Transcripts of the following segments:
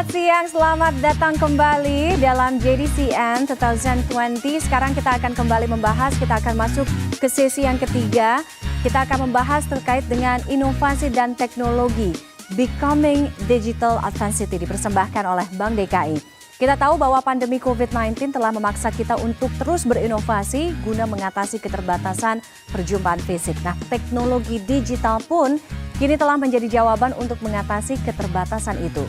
Selamat siang, selamat datang kembali dalam JDCN 2020. Sekarang kita akan kembali membahas, kita akan masuk ke sesi yang ketiga. Kita akan membahas terkait dengan inovasi dan teknologi. Becoming Digital Advanced dipersembahkan oleh Bank DKI. Kita tahu bahwa pandemi COVID-19 telah memaksa kita untuk terus berinovasi guna mengatasi keterbatasan perjumpaan fisik. Nah, teknologi digital pun kini telah menjadi jawaban untuk mengatasi keterbatasan itu.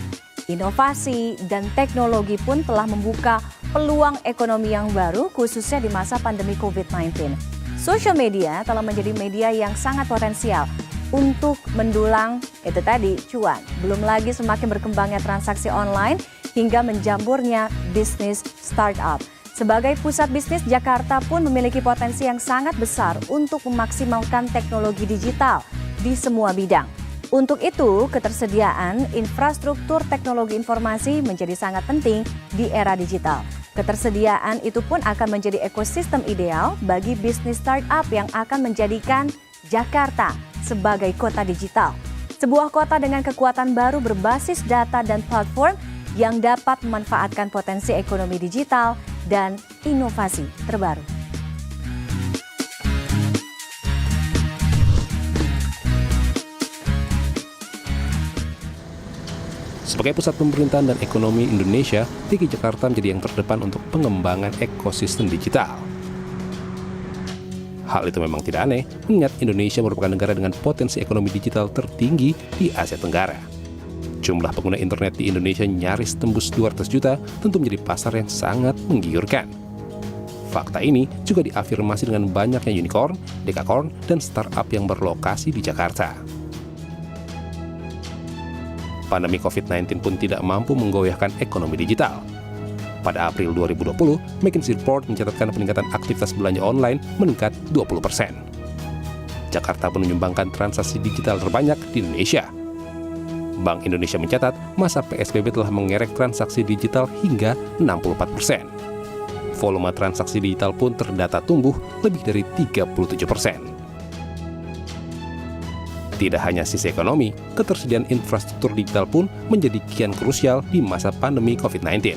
Inovasi dan teknologi pun telah membuka peluang ekonomi yang baru khususnya di masa pandemi COVID-19. Social media telah menjadi media yang sangat potensial untuk mendulang itu tadi cuan. Belum lagi semakin berkembangnya transaksi online hingga menjamurnya bisnis startup. Sebagai pusat bisnis, Jakarta pun memiliki potensi yang sangat besar untuk memaksimalkan teknologi digital di semua bidang. Untuk itu, ketersediaan infrastruktur teknologi informasi menjadi sangat penting di era digital. Ketersediaan itu pun akan menjadi ekosistem ideal bagi bisnis startup yang akan menjadikan Jakarta sebagai kota digital. Sebuah kota dengan kekuatan baru berbasis data dan platform yang dapat memanfaatkan potensi ekonomi digital dan inovasi terbaru. Sebagai pusat pemerintahan dan ekonomi Indonesia, DKI Jakarta menjadi yang terdepan untuk pengembangan ekosistem digital. Hal itu memang tidak aneh, mengingat Indonesia merupakan negara dengan potensi ekonomi digital tertinggi di Asia Tenggara. Jumlah pengguna internet di Indonesia nyaris tembus 200 juta, tentu menjadi pasar yang sangat menggiurkan. Fakta ini juga diafirmasi dengan banyaknya unicorn, dekakorn, dan startup yang berlokasi di Jakarta. Pandemi COVID-19 pun tidak mampu menggoyahkan ekonomi digital. Pada April 2020, McKinsey Report mencatatkan peningkatan aktivitas belanja online meningkat 20%. Jakarta pun menyumbangkan transaksi digital terbanyak di Indonesia. Bank Indonesia mencatat masa PSBB telah mengerek transaksi digital hingga 64%. Volume transaksi digital pun terdata tumbuh lebih dari 37%. Tidak hanya sisi ekonomi, ketersediaan infrastruktur digital pun menjadi kian krusial di masa pandemi COVID-19.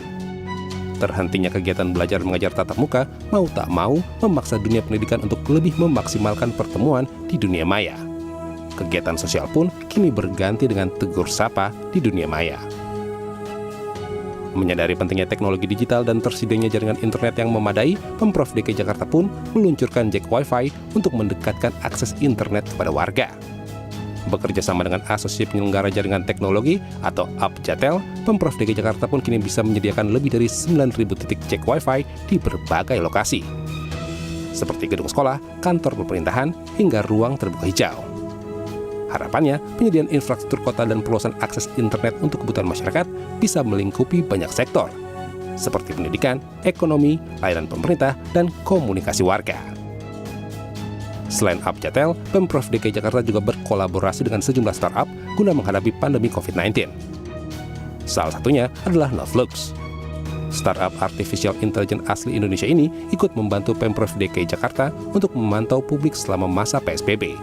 Terhentinya kegiatan belajar mengajar tatap muka mau tak mau memaksa dunia pendidikan untuk lebih memaksimalkan pertemuan di dunia maya. Kegiatan sosial pun kini berganti dengan tegur sapa di dunia maya. Menyadari pentingnya teknologi digital dan tersedianya jaringan internet yang memadai, Pemprov DKI Jakarta pun meluncurkan Jack Wi-Fi untuk mendekatkan akses internet kepada warga. Bekerja sama dengan Asosiasi Penyelenggara Jaringan Teknologi atau APJATEL, Pemprov DKI Jakarta pun kini bisa menyediakan lebih dari 9.000 titik cek Wi-Fi di berbagai lokasi, seperti gedung sekolah, kantor pemerintahan, hingga ruang terbuka hijau. Harapannya, penyediaan infrastruktur kota dan perluasan akses internet untuk kebutuhan masyarakat bisa melingkupi banyak sektor, seperti pendidikan, ekonomi, layanan pemerintah, dan komunikasi warga. Selain APJATEL, Pemprov DKI Jakarta juga berkolaborasi dengan sejumlah startup guna menghadapi pandemi COVID-19. Salah satunya adalah Novlux. Startup artificial intelligence asli Indonesia ini ikut membantu Pemprov DKI Jakarta untuk memantau publik selama masa PSBB.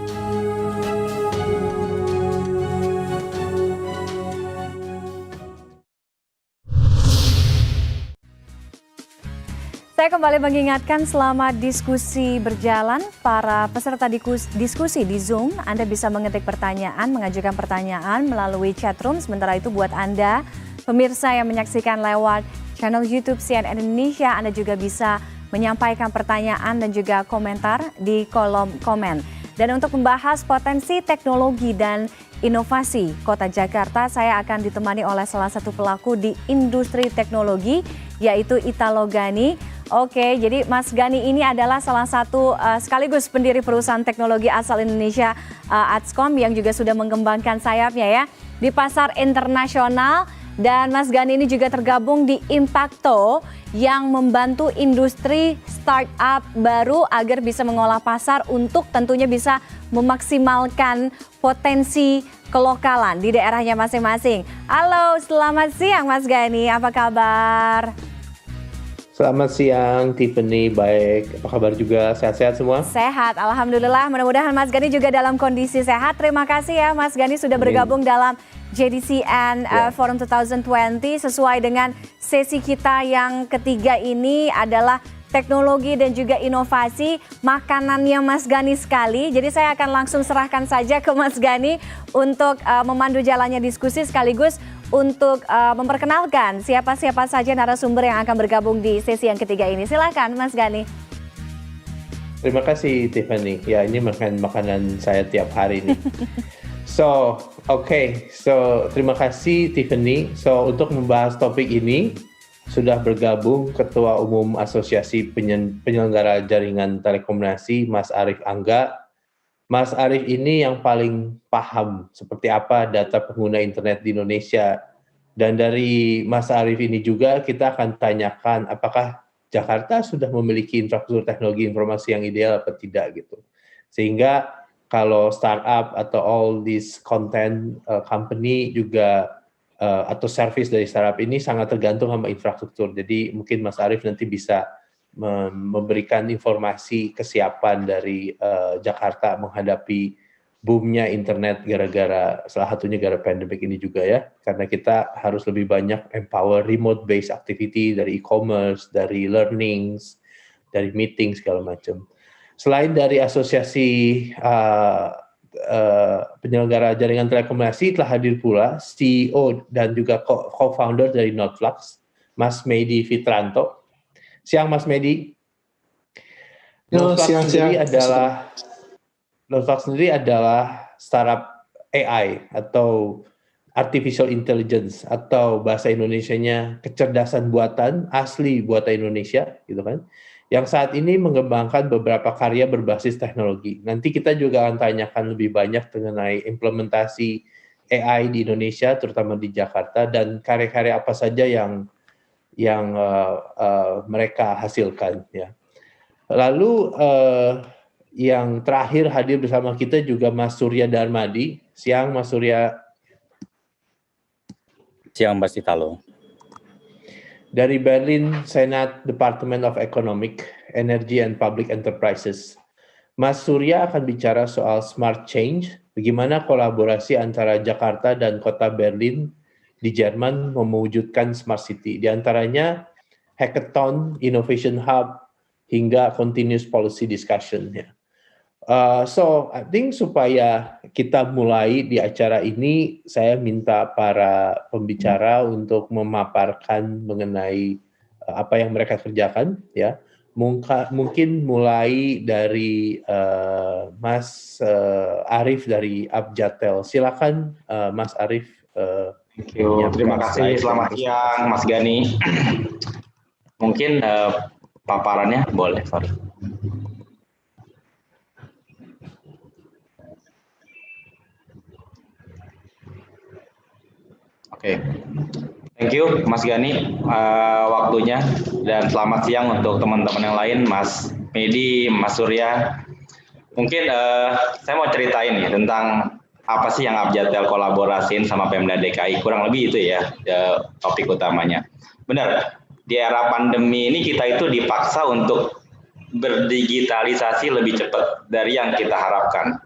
Saya kembali mengingatkan selama diskusi berjalan, para peserta diskusi di Zoom, Anda bisa mengetik pertanyaan, mengajukan pertanyaan melalui chatroom. Sementara itu buat Anda, pemirsa yang menyaksikan lewat channel YouTube CNN Indonesia, Anda juga bisa menyampaikan pertanyaan dan juga komentar di kolom komen. Dan untuk membahas potensi teknologi dan inovasi Kota Jakarta, saya akan ditemani oleh salah satu pelaku di industri teknologi, yaitu Italo Gani. Oke, jadi Mas Gani ini adalah salah satu sekaligus pendiri perusahaan teknologi asal Indonesia, Adscom, yang juga sudah mengembangkan sayapnya ya di pasar internasional. Dan Mas Gani ini juga tergabung di Impacto yang membantu industri startup baru agar bisa mengolah pasar untuk tentunya bisa memaksimalkan potensi kelokalan di daerahnya masing-masing. Halo, selamat siang Mas Gani, apa kabar? Selamat siang, Tiffany. Baik, apa kabar juga? Sehat-sehat semua? Sehat, alhamdulillah. Mudah-mudahan Mas Gani juga dalam kondisi sehat. Terima kasih ya Mas Gani sudah bergabung dalam JDCN Forum 2020 sesuai dengan sesi kita yang ketiga ini adalah teknologi dan juga inovasi. Makanannya Mas Gani sekali. Jadi saya akan langsung serahkan saja ke Mas Gani untuk memandu jalannya diskusi sekaligus untuk memperkenalkan siapa-siapa saja narasumber yang akan bergabung di sesi yang ketiga ini. Silakan Mas Gani. Terima kasih Tiffany. Ya, ini makanan saya tiap hari nih. So, terima kasih Tiffany. So, untuk membahas topik ini sudah bergabung Ketua Umum Asosiasi Penyelenggara Jaringan Telekomunikasi, Mas Arief Angga. Mas Arief ini yang paling paham seperti apa data pengguna internet di Indonesia. Dan dari Mas Arief ini juga kita akan tanyakan apakah Jakarta sudah memiliki infrastruktur teknologi informasi yang ideal atau tidak gitu. Sehingga kalau startup atau all these content company juga atau service dari startup ini sangat tergantung sama infrastruktur. Jadi mungkin Mas Arief nanti bisa memberikan informasi kesiapan dari Jakarta menghadapi boomnya internet gara-gara salah satunya gara pandemic ini juga ya, karena kita harus lebih banyak empower remote based activity dari e-commerce, dari learnings, dari meeting segala macam. Selain dari asosiasi penyelenggara jaringan telekomunikasi telah hadir pula CEO dan juga co-founder dari Notflux, Mas Medi Fitranto. Siang Mas Medi. Notflux sendiri adalah startup AI atau artificial intelligence atau bahasa Indonesianya kecerdasan buatan asli buatan Indonesia gitu kan. Yang saat ini mengembangkan beberapa karya berbasis teknologi. Nanti kita juga akan tanyakan lebih banyak mengenai implementasi AI di Indonesia terutama di Jakarta dan karya-karya apa saja yang mereka hasilkan ya. Lalu yang terakhir hadir bersama kita juga Mas Surya Darmadi. Siang Mas Surya. Siang Mas Italo. Dari Berlin Senate Department of Economic, Energy and Public Enterprises. Mas Surya akan bicara soal smart change, bagaimana kolaborasi antara Jakarta dan kota Berlin di Jerman mewujudkan smart city. Di antaranya hackathon, innovation hub, hingga continuous policy discussion ya. So I think supaya kita mulai di acara ini, saya minta para pembicara untuk memaparkan mengenai apa yang mereka kerjakan ya. Mungkin mulai dari Mas Arief dari Abjatel. Silakan Mas Arief. Terima kasih. Selamat siang Mas Gani. Mungkin paparannya boleh, sorry. Oke, thank you Mas Gani waktunya, dan selamat siang untuk teman-teman yang lain, Mas Medi, Mas Surya. Mungkin saya mau ceritain ya tentang apa sih yang Abjatel kolaborasiin sama Pemda DKI, kurang lebih itu ya topik utamanya. Benar, di era pandemi ini kita itu dipaksa untuk berdigitalisasi lebih cepat dari yang kita harapkan.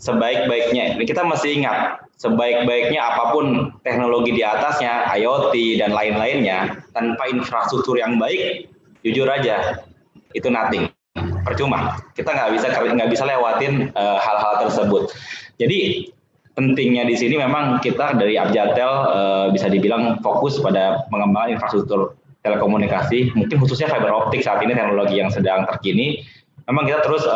Sebaik-baiknya, ini kita mesti ingat, sebaik-baiknya apapun teknologi di atasnya, IoT dan lain-lainnya, tanpa infrastruktur yang baik, jujur aja, itu nothing, percuma. Kita nggak bisa lewatin hal-hal tersebut. Jadi pentingnya di sini memang kita dari Abjatel bisa dibilang fokus pada pengembangan infrastruktur telekomunikasi, mungkin khususnya fiber optik saat ini teknologi yang sedang terkini. Memang kita terus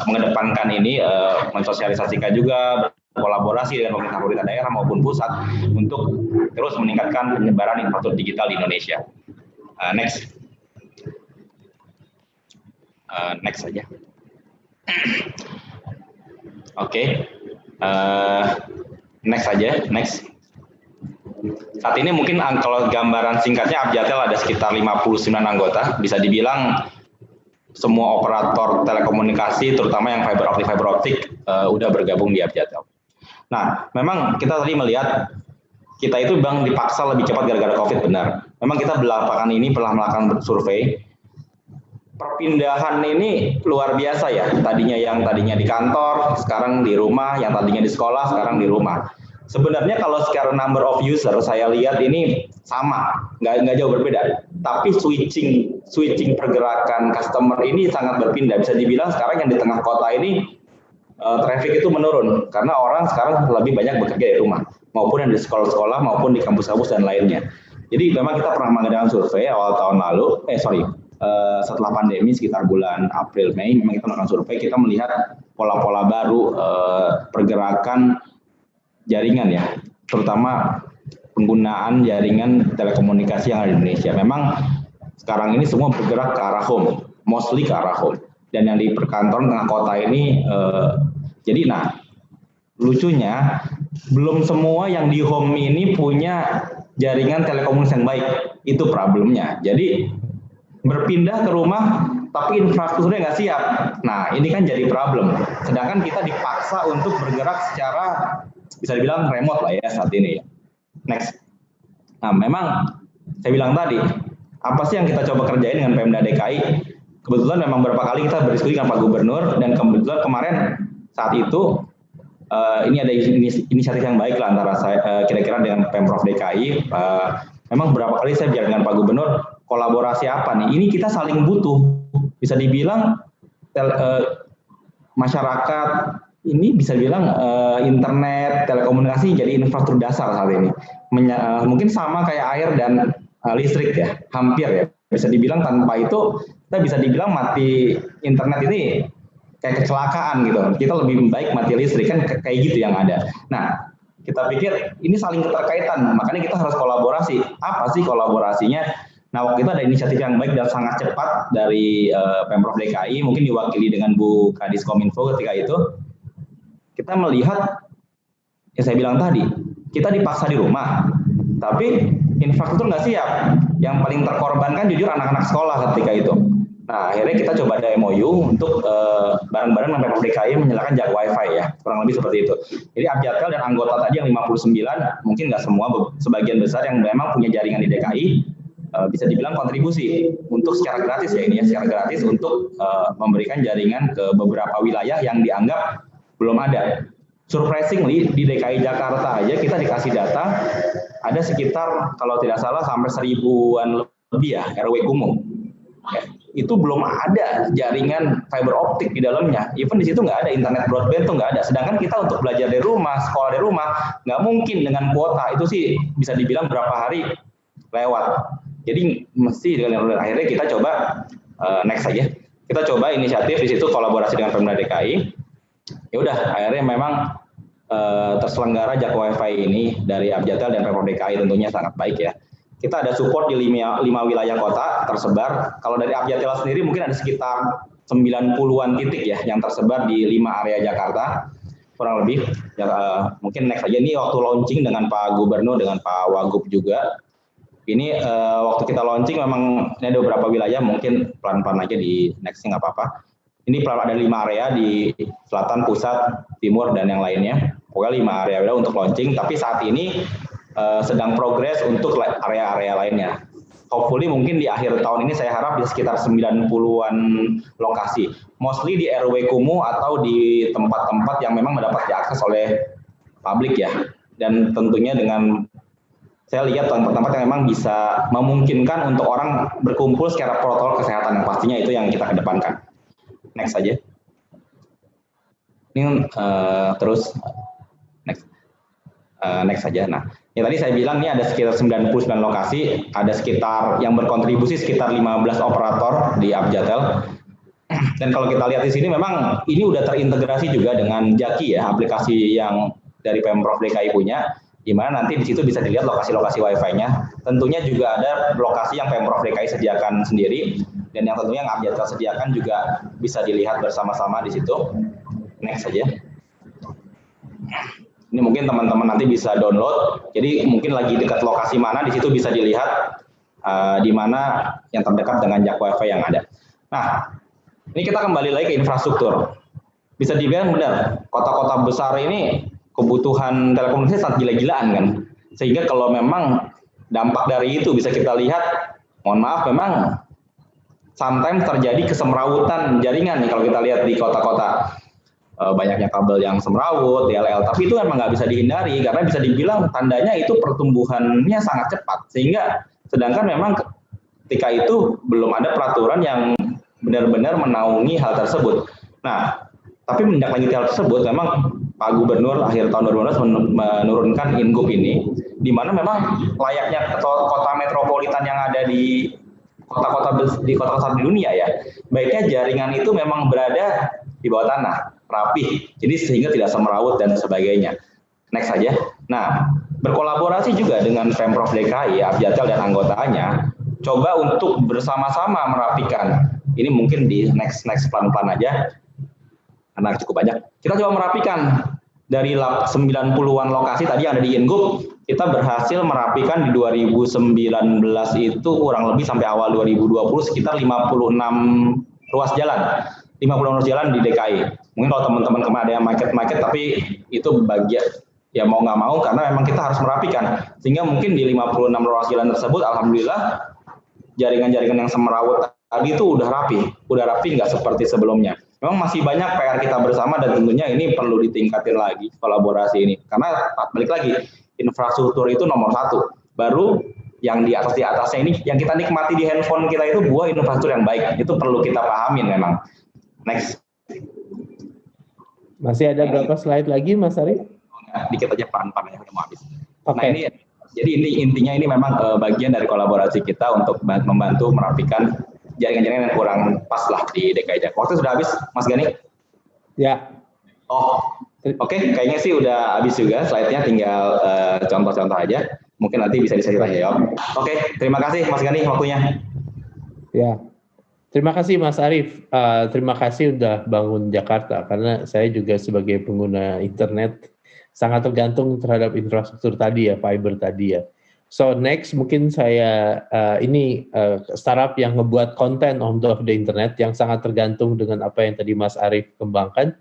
mengedepankan ini, mensosialisasikan juga, berkolaborasi dengan pemerintah daerah maupun pusat untuk terus meningkatkan penyebaran infrastruktur digital di Indonesia. Next saja. Oke. Next saja. Next. Saat ini mungkin kalau gambaran singkatnya Abjatel ada sekitar 59 anggota, bisa dibilang semua operator telekomunikasi, terutama yang fiber optik, udah bergabung di Abjatel. Nah, memang kita tadi melihat kita itu bang dipaksa lebih cepat gara-gara COVID, benar. Memang kita belakangan ini pernah melakukan survei. Perpindahan ini luar biasa ya. Yang tadinya di kantor, sekarang di rumah. Yang tadinya di sekolah, sekarang di rumah. Sebenarnya kalau secara number of user saya lihat ini sama, nggak jauh berbeda. Tapi switching pergerakan customer ini sangat berpindah. Bisa dibilang sekarang yang di tengah kota ini traffic itu menurun karena orang sekarang lebih banyak bekerja di rumah, maupun yang di sekolah-sekolah maupun di kampus-kampus dan lainnya. Jadi memang kita pernah mengadakan survei awal tahun lalu, setelah pandemi sekitar bulan April Mei, memang kita melakukan survei, kita melihat pola-pola baru pergerakan jaringan ya, terutama penggunaan jaringan telekomunikasi yang ada di Indonesia. Memang sekarang ini semua bergerak ke arah home, mostly ke arah home. Dan yang di perkantoran tengah kota ini, lucunya belum semua yang di home ini punya jaringan telekomunikasi yang baik. Itu problemnya. Jadi berpindah ke rumah, tapi infrastrukturnya nggak siap. Nah, ini kan jadi problem. Sedangkan kita dipaksa untuk bergerak secara bisa dibilang remote lah ya saat ini. Next. Nah, memang saya bilang tadi, apa sih yang kita coba kerjain dengan Pemda DKI? Kebetulan memang beberapa kali kita berdiskusi dengan Pak Gubernur, dan kebetulan kemarin saat itu ini ada inisiatif yang baik lah antara saya kira-kira dengan Pemprov DKI. Memang beberapa kali saya bicara dengan Pak Gubernur, kolaborasi apa nih? Ini kita saling butuh. Bisa dibilang masyarakat ini bisa bilang internet, telekomunikasi jadi infrastruktur dasar saat ini. Mungkin sama kayak air dan listrik ya, hampir ya. Bisa dibilang tanpa itu kita bisa dibilang mati internet ini kayak kecelakaan gitu. Kita lebih baik mati listrik kan kayak gitu yang ada. Nah, kita pikir ini saling keterkaitan, makanya kita harus kolaborasi. Apa sih kolaborasinya? Nah, waktu itu ada inisiatif yang baik dan sangat cepat dari Pemprov DKI, mungkin diwakili dengan Bu Kadis Kominfo ketika itu. Kita melihat, yang saya bilang tadi, kita dipaksa di rumah, tapi infrastruktur nggak siap. Yang paling terkorbankan jujur anak-anak sekolah ketika itu. Nah, akhirnya kita coba ada MOU untuk bareng-bareng dengan Pemprov DKI menyalakan jak wifi ya, kurang lebih seperti itu. Jadi Abjatel dan anggota tadi yang 59, mungkin nggak semua, sebagian besar yang memang punya jaringan di DKI, bisa dibilang kontribusi untuk secara gratis ya ini ya, secara gratis untuk memberikan jaringan ke beberapa wilayah yang dianggap belum ada. Surprisingly di DKI Jakarta aja kita dikasih data ada sekitar kalau tidak salah sampai 1000-an lebih ya RW kumuh. Itu belum ada jaringan fiber optik di dalamnya. Even di situ nggak ada internet broadband tuh nggak ada. Sedangkan kita untuk belajar dari rumah, sekolah dari rumah nggak mungkin dengan kuota. Itu sih bisa dibilang berapa hari lewat. Jadi mesti dengan akhirnya kita coba next aja. Kita coba inisiatif di situ kolaborasi dengan Pemda DKI. Ya udah, akhirnya memang terselenggara jak wifi ini dari Abjatel dan Pemprov DKI tentunya sangat baik ya. Kita ada support di 5 wilayah kota tersebar. Kalau dari Abjatel sendiri mungkin ada sekitar 90-an titik ya yang tersebar di 5 area Jakarta kurang lebih. Ya, mungkin next aja ini waktu launching dengan Pak Gubernur dengan Pak Wagub juga. Ini waktu kita launching memang ini ada beberapa wilayah, mungkin pelan-pelan aja di next-nya nggak apa-apa. Ini ada 5 area di selatan, pusat, timur, dan yang lainnya. Pokoknya 5 area untuk launching, tapi saat ini sedang progres untuk area-area lainnya. Hopefully mungkin di akhir tahun ini saya harap di sekitar 90-an lokasi. Mostly di RW kumuh atau di tempat-tempat yang memang mendapat diakses oleh publik ya. Dan tentunya dengan saya lihat tempat-tempat yang memang bisa memungkinkan untuk orang berkumpul secara protokol kesehatan. Pastinya itu yang kita kedepankan. Next saja. Ini terus next saja. Nah, ya tadi saya bilang ini ada sekitar 99 lokasi, ada sekitar yang berkontribusi sekitar 15 operator di Abjatel. Dan kalau kita lihat di sini memang ini udah terintegrasi juga dengan Jaki ya, aplikasi yang dari Pemprov DKI punya, di mana nanti di situ bisa dilihat lokasi-lokasi wifi-nya. Tentunya juga ada lokasi yang Pemprov DKI sediakan sendiri, dan yang tentunya yang Abjatel sediakan juga bisa dilihat bersama-sama di situ. Next saja. Ini mungkin teman-teman nanti bisa download. Jadi mungkin lagi dekat lokasi mana di situ bisa dilihat di mana yang terdekat dengan jak wifi yang ada. Nah, ini kita kembali lagi ke infrastruktur. Bisa dibilang benar, kota-kota besar ini kebutuhan telekomunikasi sangat gila-gilaan kan. Sehingga kalau memang dampak dari itu bisa kita lihat, mohon maaf memang sometimes terjadi kesemrawutan jaringan nih kalau kita lihat di kota-kota. banyaknya kabel yang semrawut, DLL, tapi itu memang nggak bisa dihindari karena bisa dibilang tandanya itu pertumbuhannya sangat cepat, sehingga sedangkan memang ketika itu belum ada peraturan yang benar-benar menaungi hal tersebut. Nah, tapi menindaklanjuti hal tersebut, memang Pak Gubernur akhir tahun 2015 menurunkan Ingup ini, di mana memang layaknya kota metropolitan yang ada di kota-kota di dunia ya, baiknya jaringan itu memang berada di bawah tanah, rapih, jadi sehingga tidak semrawut dan sebagainya. Next saja. Nah, berkolaborasi juga dengan Pemprov DKI, Abjatel dan anggotanya, coba untuk bersama-sama merapikan. Ini mungkin di next pelan-pelan aja, karena cukup banyak. Kita coba merapikan dari 90-an lokasi tadi yang ada di Ingup, kita berhasil merapikan di 2019 itu kurang lebih sampai awal 2020 sekitar 56 ruas jalan. 56 ruas jalan di DKI. Mungkin kalau teman-teman kemarin ada yang macet-macet, tapi itu bagian ya mau nggak mau karena memang kita harus merapikan. Sehingga mungkin di 56 ruas jalan tersebut, alhamdulillah jaringan-jaringan yang semrawut tadi itu udah rapi nggak seperti sebelumnya. Memang masih banyak PR kita bersama dan tentunya ini perlu ditingkatin lagi kolaborasi ini. Karena balik lagi, infrastruktur itu nomor satu. Baru yang di atasnya ini, yang kita nikmati di handphone kita itu buah infrastruktur yang baik. Itu perlu kita pahamin memang. Next. Masih ada berapa slide lagi, Mas Arif? Dikit aja pelan-pelan ya, udah mau habis. Okay. Nah ini, jadi intinya ini memang bagian dari kolaborasi kita untuk membantu merapikan jaringan-jaringan yang kurang pas lah di DKI Jakarta. Waktu sudah habis, Mas Gani? Ya. Oh, oke. Kayaknya sih udah habis juga. Slide-nya tinggal contoh-contoh aja. Mungkin nanti bisa ditanya jawab. Oke, terima kasih Mas Gani waktunya. Ya. Terima kasih Mas Arif. Terima kasih udah bangun Jakarta, karena saya juga sebagai pengguna internet sangat tergantung terhadap infrastruktur tadi ya, fiber tadi ya. So next mungkin saya startup yang ngebuat konten on top of the internet yang sangat tergantung dengan apa yang tadi Mas Arif kembangkan.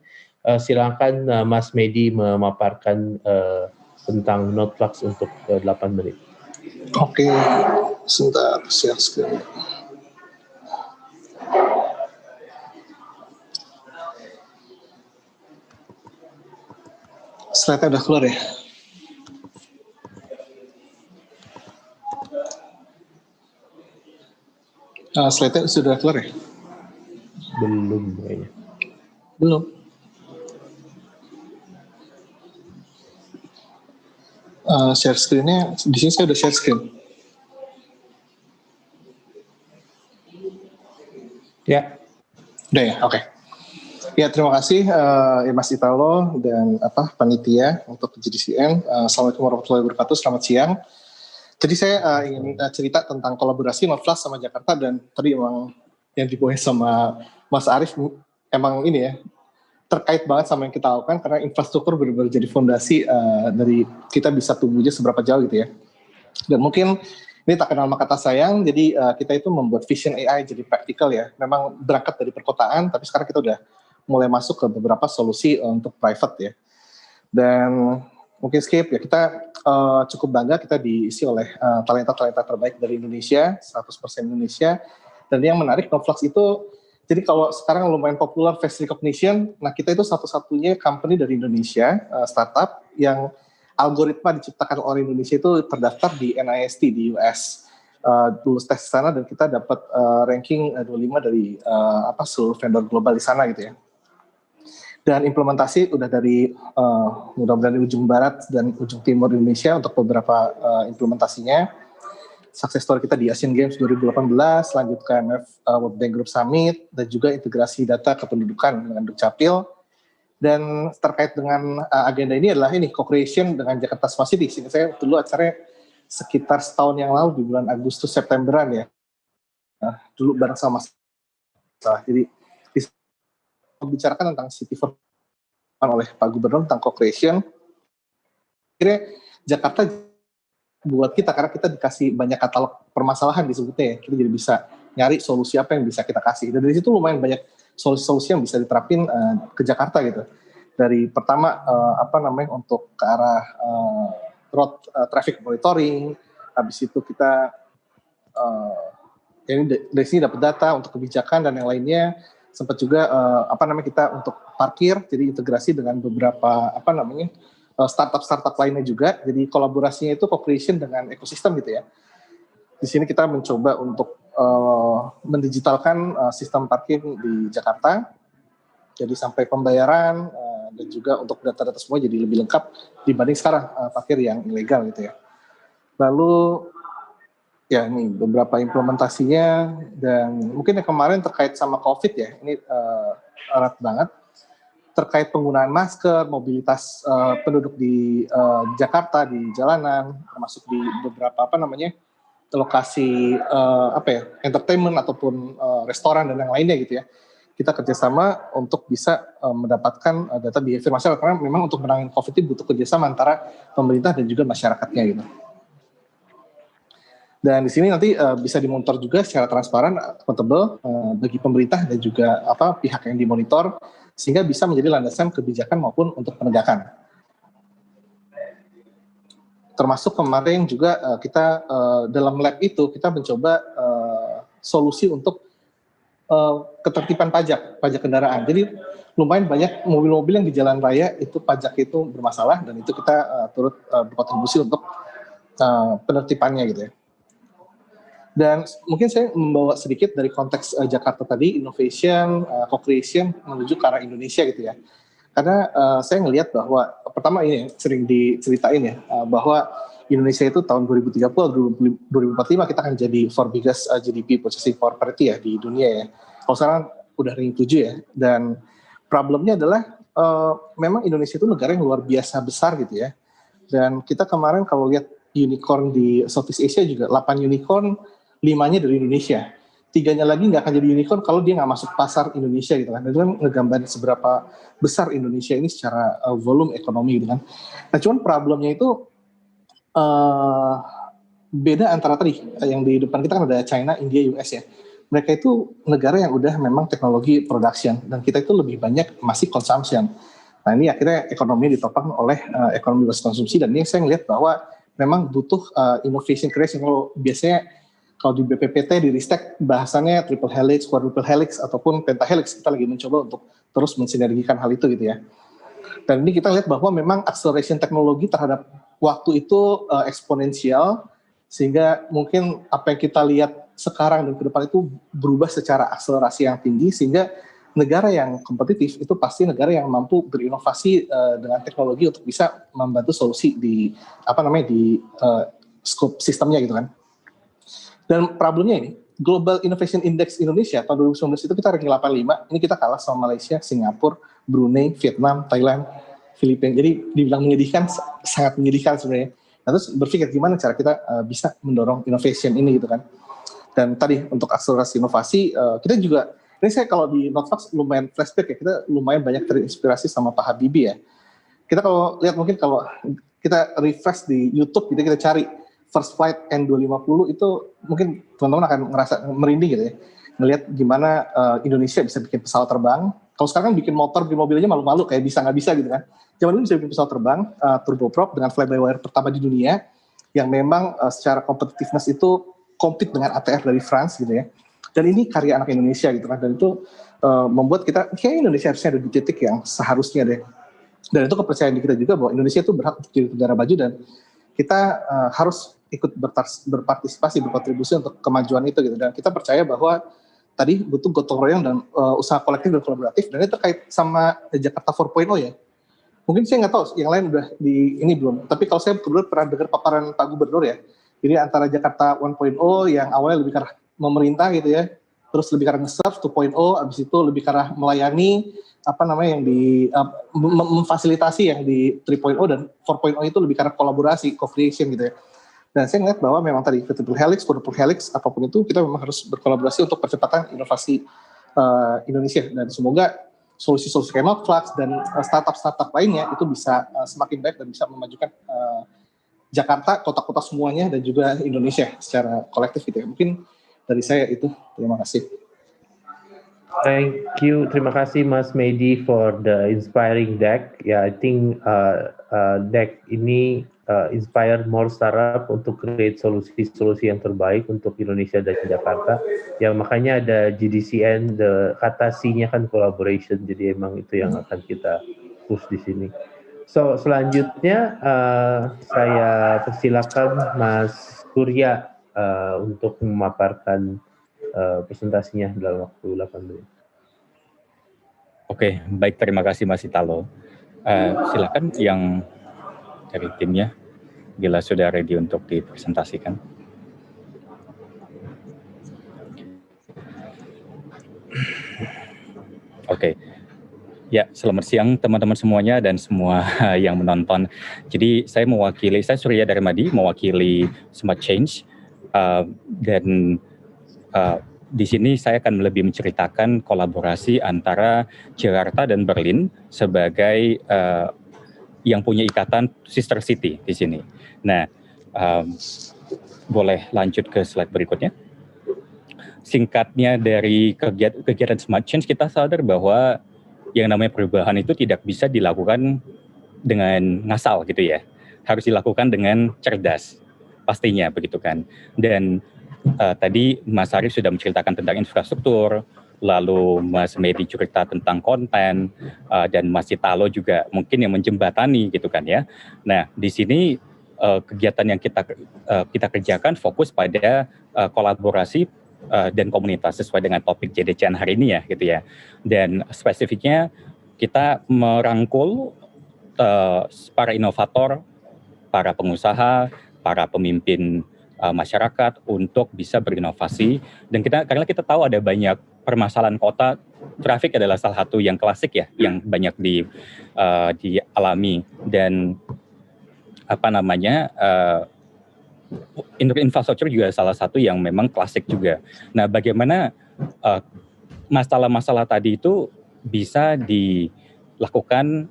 Silakan Mas Medi memaparkan tentang NoteFlux untuk 8 menit. Oke, sebentar share screen. Slide-nya udah keluar ya? Slide-nya sudah keluar ya? Belum kayaknya. Belum. Share screen-nya, di sini saya udah share screen. Ya. Udah ya, oke. Ya, terima kasih Mas Italo dan panitia untuk JDCN. Assalamualaikum warahmatullahi wabarakatuh, selamat siang. Jadi saya ingin cerita tentang kolaborasi NoteFlux sama Jakarta, dan tadi emang yang dibawahi sama Mas Arif emang ini ya, terkait banget sama yang kita lakukan karena infrastruktur benar-benar jadi fondasi dari kita bisa tumbuhnya seberapa jauh gitu ya. Dan mungkin ini tak kenal maka kata sayang, jadi kita itu membuat vision AI jadi praktikal ya. Memang berangkat dari perkotaan, tapi sekarang kita udah mulai masuk ke beberapa solusi untuk private ya. Dan mungkin skip ya, kita cukup bangga kita diisi oleh talenta-talenta terbaik dari Indonesia, 100% Indonesia. Dan yang menarik, NoteFlux itu, jadi kalau sekarang lumayan populer face recognition, nah kita itu satu-satunya company dari Indonesia, startup, yang algoritma diciptakan oleh Indonesia itu terdaftar di NIST di US. Lulus tes di sana dan kita dapat ranking 25 dari seluruh vendor global di sana gitu ya. Dan implementasi udah dari mudah-mudahan di ujung barat dan ujung timur Indonesia untuk beberapa implementasinya. Success story kita di Asian Games 2018, lanjut ke IMF World Bank Group Summit, dan juga integrasi data kependudukan dengan Dukcapil. Dan terkait dengan agenda ini adalah ini co-creation dengan Jakarta Smart City. Sehingga saya dulu acaranya sekitar setahun yang lalu di bulan Agustus Septemberan ya. Dulu bareng sama jadi membicarakan tentang City for oleh Pak Gubernur tentang co-creation. Akhirnya Jakarta buat kita, karena kita dikasih banyak katalog permasalahan disebutnya ya, kita jadi bisa nyari solusi apa yang bisa kita kasih. Dan dari situ lumayan banyak solusi-solusi yang bisa diterapin ke Jakarta gitu. Dari pertama untuk ke arah road traffic monitoring, habis itu kita dari sini dapat data untuk kebijakan dan yang lainnya, sempat juga kita untuk parkir, jadi integrasi dengan beberapa startup lainnya juga. Jadi kolaborasinya itu co-creation dengan ekosistem gitu ya. Di sini kita mencoba untuk mendigitalkan sistem parkir di Jakarta. Jadi sampai pembayaran dan juga untuk data-data semua jadi lebih lengkap dibanding sekarang parkir yang ilegal gitu ya. Lalu ya ini beberapa implementasinya, dan mungkin yang kemarin terkait sama COVID ya, ini erat banget terkait penggunaan masker, mobilitas penduduk di Jakarta di jalanan, termasuk di beberapa lokasi entertainment ataupun restoran dan yang lainnya gitu ya. Kita kerjasama untuk bisa mendapatkan data behavior masyarakat, karena memang untuk menangani COVID ini butuh kerjasama antara pemerintah dan juga masyarakatnya gitu. Dan di sini nanti bisa dimonitor juga secara transparan, accountable bagi pemerintah dan juga pihak yang dimonitor, sehingga bisa menjadi landasan kebijakan maupun untuk penegakan. Termasuk kemarin juga kita dalam lab itu kita mencoba solusi untuk ketertiban pajak kendaraan. Jadi lumayan banyak mobil-mobil yang di jalan raya itu pajak itu bermasalah, dan itu kita turut berkontribusi untuk penertibannya gitu ya. Dan mungkin saya membawa sedikit dari konteks Jakarta tadi, innovation, co-creation menuju ke arah Indonesia gitu ya. Karena saya ngelihat bahwa pertama ini sering diceritain ya, bahwa Indonesia itu tahun 2030 2045 kita akan jadi 4 biggest GDP purchasing power parity ya di dunia ya. Kalau sekarang udah ranking 7 ya. Dan problemnya adalah memang Indonesia itu negara yang luar biasa besar gitu ya. Dan kita kemarin kalau lihat unicorn di Southeast Asia juga 8 unicorn, 5-nya dari Indonesia. 3-nya lagi nggak akan jadi unicorn kalau dia nggak masuk pasar Indonesia gitu kan. Itu kan ngegambarin seberapa besar Indonesia ini secara volume ekonomi gitu kan. Nah cuman problemnya itu beda antara tadi yang di depan kita kan ada China, India, US ya. Mereka itu negara yang udah memang teknologi production, dan kita itu lebih banyak masih consumption. Nah ini akhirnya ekonomi ditopang oleh ekonomi basis konsumsi, dan ini saya melihat bahwa memang butuh innovation creation. Kalau biasanya kalau di BPPT, di Ristek, bahasannya triple helix, quadruple helix, ataupun pentahelix. Kita lagi mencoba untuk terus mensinergikan hal itu gitu ya. Dan ini kita lihat bahwa memang acceleration teknologi terhadap waktu itu eksponensial, sehingga mungkin apa yang kita lihat sekarang dan ke depan itu berubah secara akselerasi yang tinggi, sehingga negara yang kompetitif itu pasti negara yang mampu berinovasi dengan teknologi untuk bisa membantu solusi di scope sistemnya gitu kan. Dan problemnya ini, Global Innovation Index Indonesia tahun 2019 itu kita ranking 85, ini kita kalah sama Malaysia, Singapura, Brunei, Vietnam, Thailand, Filipina. Jadi dibilang menyedihkan, sangat menyedihkan sebenarnya. Nah, terus berpikir gimana cara kita bisa mendorong innovation ini gitu kan. Dan tadi untuk akselerasi inovasi, kita juga, ini saya kalau di Notfax lumayan flashback ya, kita lumayan banyak terinspirasi sama Pak Habibie ya. Kita kalau lihat mungkin kalau kita refresh di YouTube gitu, kita cari First Flight N250 itu mungkin teman-teman akan ngerasa merinding gitu ya. Ngelihat gimana Indonesia bisa bikin pesawat terbang. Kalau sekarang kan bikin motor, bikin mobil aja malu-malu kayak bisa nggak bisa gitu kan. Zaman dulu bisa bikin pesawat terbang, turboprop dengan fly-by-wire pertama di dunia, yang memang secara competitiveness itu compete dengan ATR dari France gitu ya. Dan ini karya anak Indonesia gitu kan. Dan itu membuat kita, kayak Indonesia harusnya ada di titik yang seharusnya deh. Dan itu kepercayaan di kita juga bahwa Indonesia itu berhak untuk jadi negara maju, dan kita harus ikut berpartisipasi, berkontribusi untuk kemajuan itu gitu. Dan kita percaya bahwa tadi butuh gotong royong dan usaha kolektif dan kolaboratif, dan ini terkait sama Jakarta 4.0 ya. Mungkin saya nggak tahu yang lain udah di ini belum, tapi kalau saya kebetulan pernah dengar paparan Pak Gubernur ya, jadi antara Jakarta 1.0 yang awalnya lebih ke arah memerintah gitu ya, terus lebih ke arah nge-serve 2.0, abis itu lebih ke arah melayani yang di memfasilitasi yang di 3.0, dan 4.0 itu lebih ke arah kolaborasi, co-creation gitu ya. Dan saya ngeliat bahwa memang tadi triple helix, quadruple helix, apapun itu kita memang harus berkolaborasi untuk percepatan inovasi Indonesia, dan semoga solusi-solusi kayak Notflux dan startup-startup lainnya itu bisa semakin baik dan bisa memajukan Jakarta, kota-kota semuanya, dan juga Indonesia secara kolektif gitu ya. Mungkin dari saya itu, terima kasih. Thank you, terima kasih Mas Mehdi for the inspiring deck. I think deck ini inspire more startup untuk create solusi-solusi yang terbaik untuk Indonesia dan Jakarta. Ya makanya ada GDCN, kata C-nya kan collaboration, jadi emang itu yang akan kita push di sini. So selanjutnya saya persilakan Mas Surya untuk memaparkan presentasinya dalam waktu 8 menit. Oke, baik, terima kasih Mas Italo. Silakan yang dari timnya, bila sudah ready untuk dipresentasikan. Oke, ya selamat siang teman-teman semuanya dan semua yang menonton. Jadi saya Surya Darmadi, mewakili Smart Change, dan di sini saya akan lebih menceritakan kolaborasi antara Jakarta dan Berlin sebagai yang punya ikatan sister city di sini. Nah, boleh lanjut ke slide berikutnya. Singkatnya dari kegiatan Smart Change, kita sadar bahwa yang namanya perubahan itu tidak bisa dilakukan dengan ngasal gitu ya. Harus dilakukan dengan cerdas, pastinya begitu kan. Dan tadi Mas Arif sudah menceritakan tentang infrastruktur, lalu Mas Medi cerita tentang konten, dan Mas Italo juga mungkin yang menjembatani gitu kan ya. Nah di sini kegiatan yang kita kerjakan fokus pada kolaborasi dan komunitas sesuai dengan topik JDCN hari ini ya gitu ya. Dan spesifiknya kita merangkul para inovator, para pengusaha, para pemimpin masyarakat untuk bisa berinovasi. Dan karena kita tahu ada banyak permasalahan kota, traffic adalah salah satu yang klasik ya, yang banyak dialami. Dan infrastruktur juga salah satu yang memang klasik juga. Nah, bagaimana masalah-masalah tadi itu bisa dilakukan,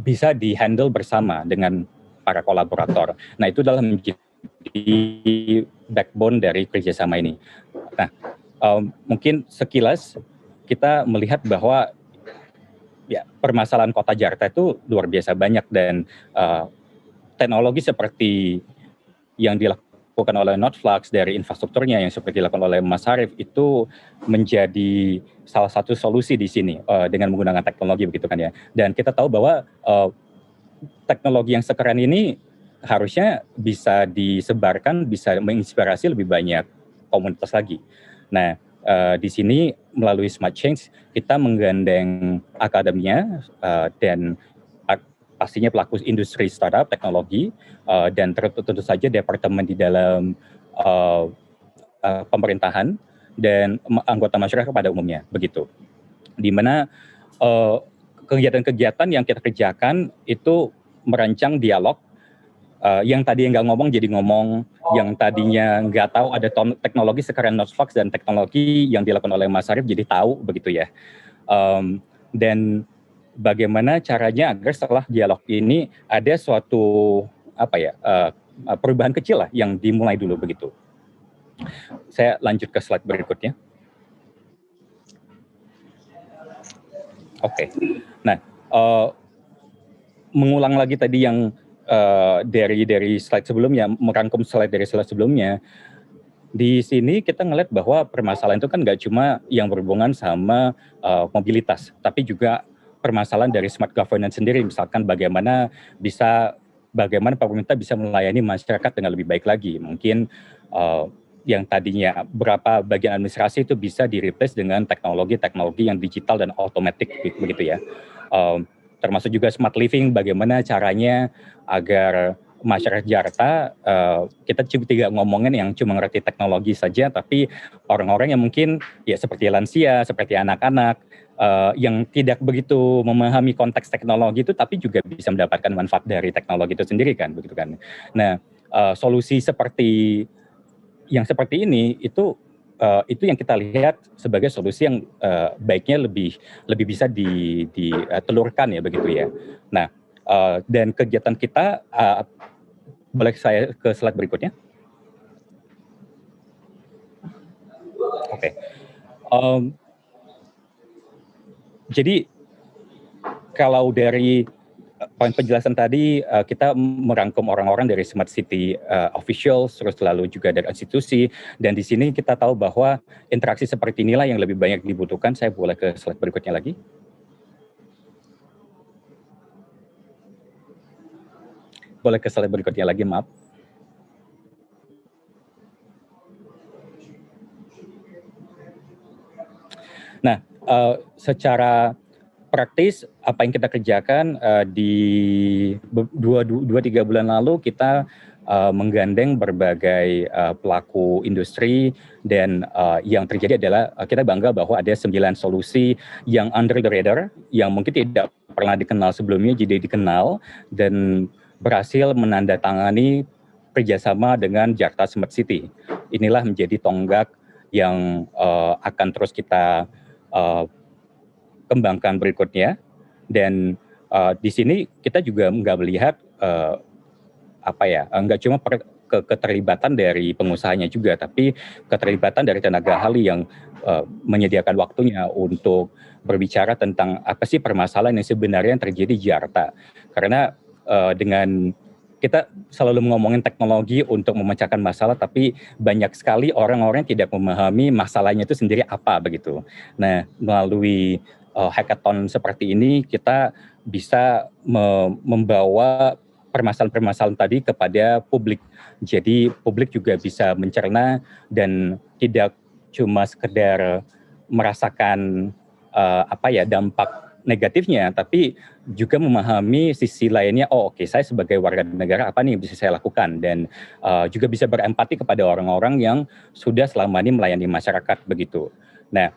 bisa dihandle bersama dengan para kolaborator. Nah, itu dalam di backbone dari kerjasama ini. Nah, mungkin sekilas kita melihat bahwa ya permasalahan kota Jakarta itu luar biasa banyak dan teknologi seperti yang dilakukan oleh Notflux dari infrastrukturnya yang seperti dilakukan oleh Mas Harif itu menjadi salah satu solusi di sini dengan menggunakan teknologi begitu kan ya. Dan kita tahu bahwa teknologi yang sekarang ini harusnya bisa disebarkan, bisa menginspirasi lebih banyak komunitas lagi. Nah, di sini melalui Smart Change kita menggandeng akademinya dan pastinya pelaku industri startup teknologi dan tentu saja departemen di dalam pemerintahan dan anggota masyarakat pada umumnya begitu. Di mana kegiatan-kegiatan yang kita kerjakan itu merancang dialog. Yang tadi nggak ngomong jadi ngomong, yang tadinya nggak tahu ada teknologi sekarang Notflux dan teknologi yang dilakukan oleh Mas Arif jadi tahu begitu ya. Dan bagaimana caranya agar setelah dialog ini ada suatu perubahan kecil lah yang dimulai dulu begitu. Saya lanjut ke slide berikutnya. Oke. Nah, mengulang lagi tadi yang dari slide sebelumnya, merangkum slide dari slide sebelumnya, di sini kita ngeliat bahwa permasalahan itu kan nggak cuma yang berhubungan sama mobilitas, tapi juga permasalahan dari smart governance sendiri, misalkan bagaimana pemerintah bisa melayani masyarakat dengan lebih baik lagi. Mungkin yang tadinya berapa bagian administrasi itu bisa di-replace dengan teknologi yang digital dan otomatis begitu ya. Termasuk juga smart living, bagaimana caranya agar masyarakat Jakarta, kita tidak ngomongin yang cuma ngerti teknologi saja, tapi orang-orang yang mungkin ya seperti lansia, seperti anak-anak, yang tidak begitu memahami konteks teknologi itu, tapi juga bisa mendapatkan manfaat dari teknologi itu sendiri kan, begitu kan. Nah, solusi seperti ini itu yang kita lihat sebagai solusi yang baiknya lebih bisa ditelurkan ya begitu ya. Nah, dan kegiatan kita, boleh saya ke slide berikutnya? Oke. Jadi kalau dari poin penjelasan tadi kita merangkum orang-orang dari smart city officials, terus lalu juga dari institusi, dan di sini kita tahu bahwa interaksi seperti inilah yang lebih banyak dibutuhkan. Saya boleh ke slide berikutnya lagi. Boleh ke slide berikutnya lagi, maaf. Nah, secara praktis apa yang kita kerjakan di 2-3 bulan lalu kita menggandeng berbagai pelaku industri, dan yang terjadi adalah kita bangga bahwa ada 9 solusi yang under the radar, yang mungkin tidak pernah dikenal sebelumnya jadi dikenal dan berhasil menandatangani kerjasama dengan Jakarta Smart City. Inilah menjadi tonggak yang akan terus kita kembangkan berikutnya, dan di sini kita juga nggak melihat nggak cuma keterlibatan dari pengusahanya juga, tapi keterlibatan dari tenaga ahli yang menyediakan waktunya untuk berbicara tentang apa sih permasalahan yang sebenarnya yang terjadi di Jakarta. Karena dengan kita selalu ngomongin teknologi untuk memecahkan masalah, tapi banyak sekali orang-orang yang tidak memahami masalahnya itu sendiri apa begitu. Nah, melalui hackathon seperti ini kita bisa membawa permasalahan-permasalahan tadi kepada publik. Jadi publik juga bisa mencerna dan tidak cuma sekedar merasakan dampak negatifnya, tapi juga memahami sisi lainnya. Oh, oke, saya sebagai warga negara apa nih yang bisa saya lakukan, dan juga bisa berempati kepada orang-orang yang sudah selama ini melayani masyarakat begitu. Nah,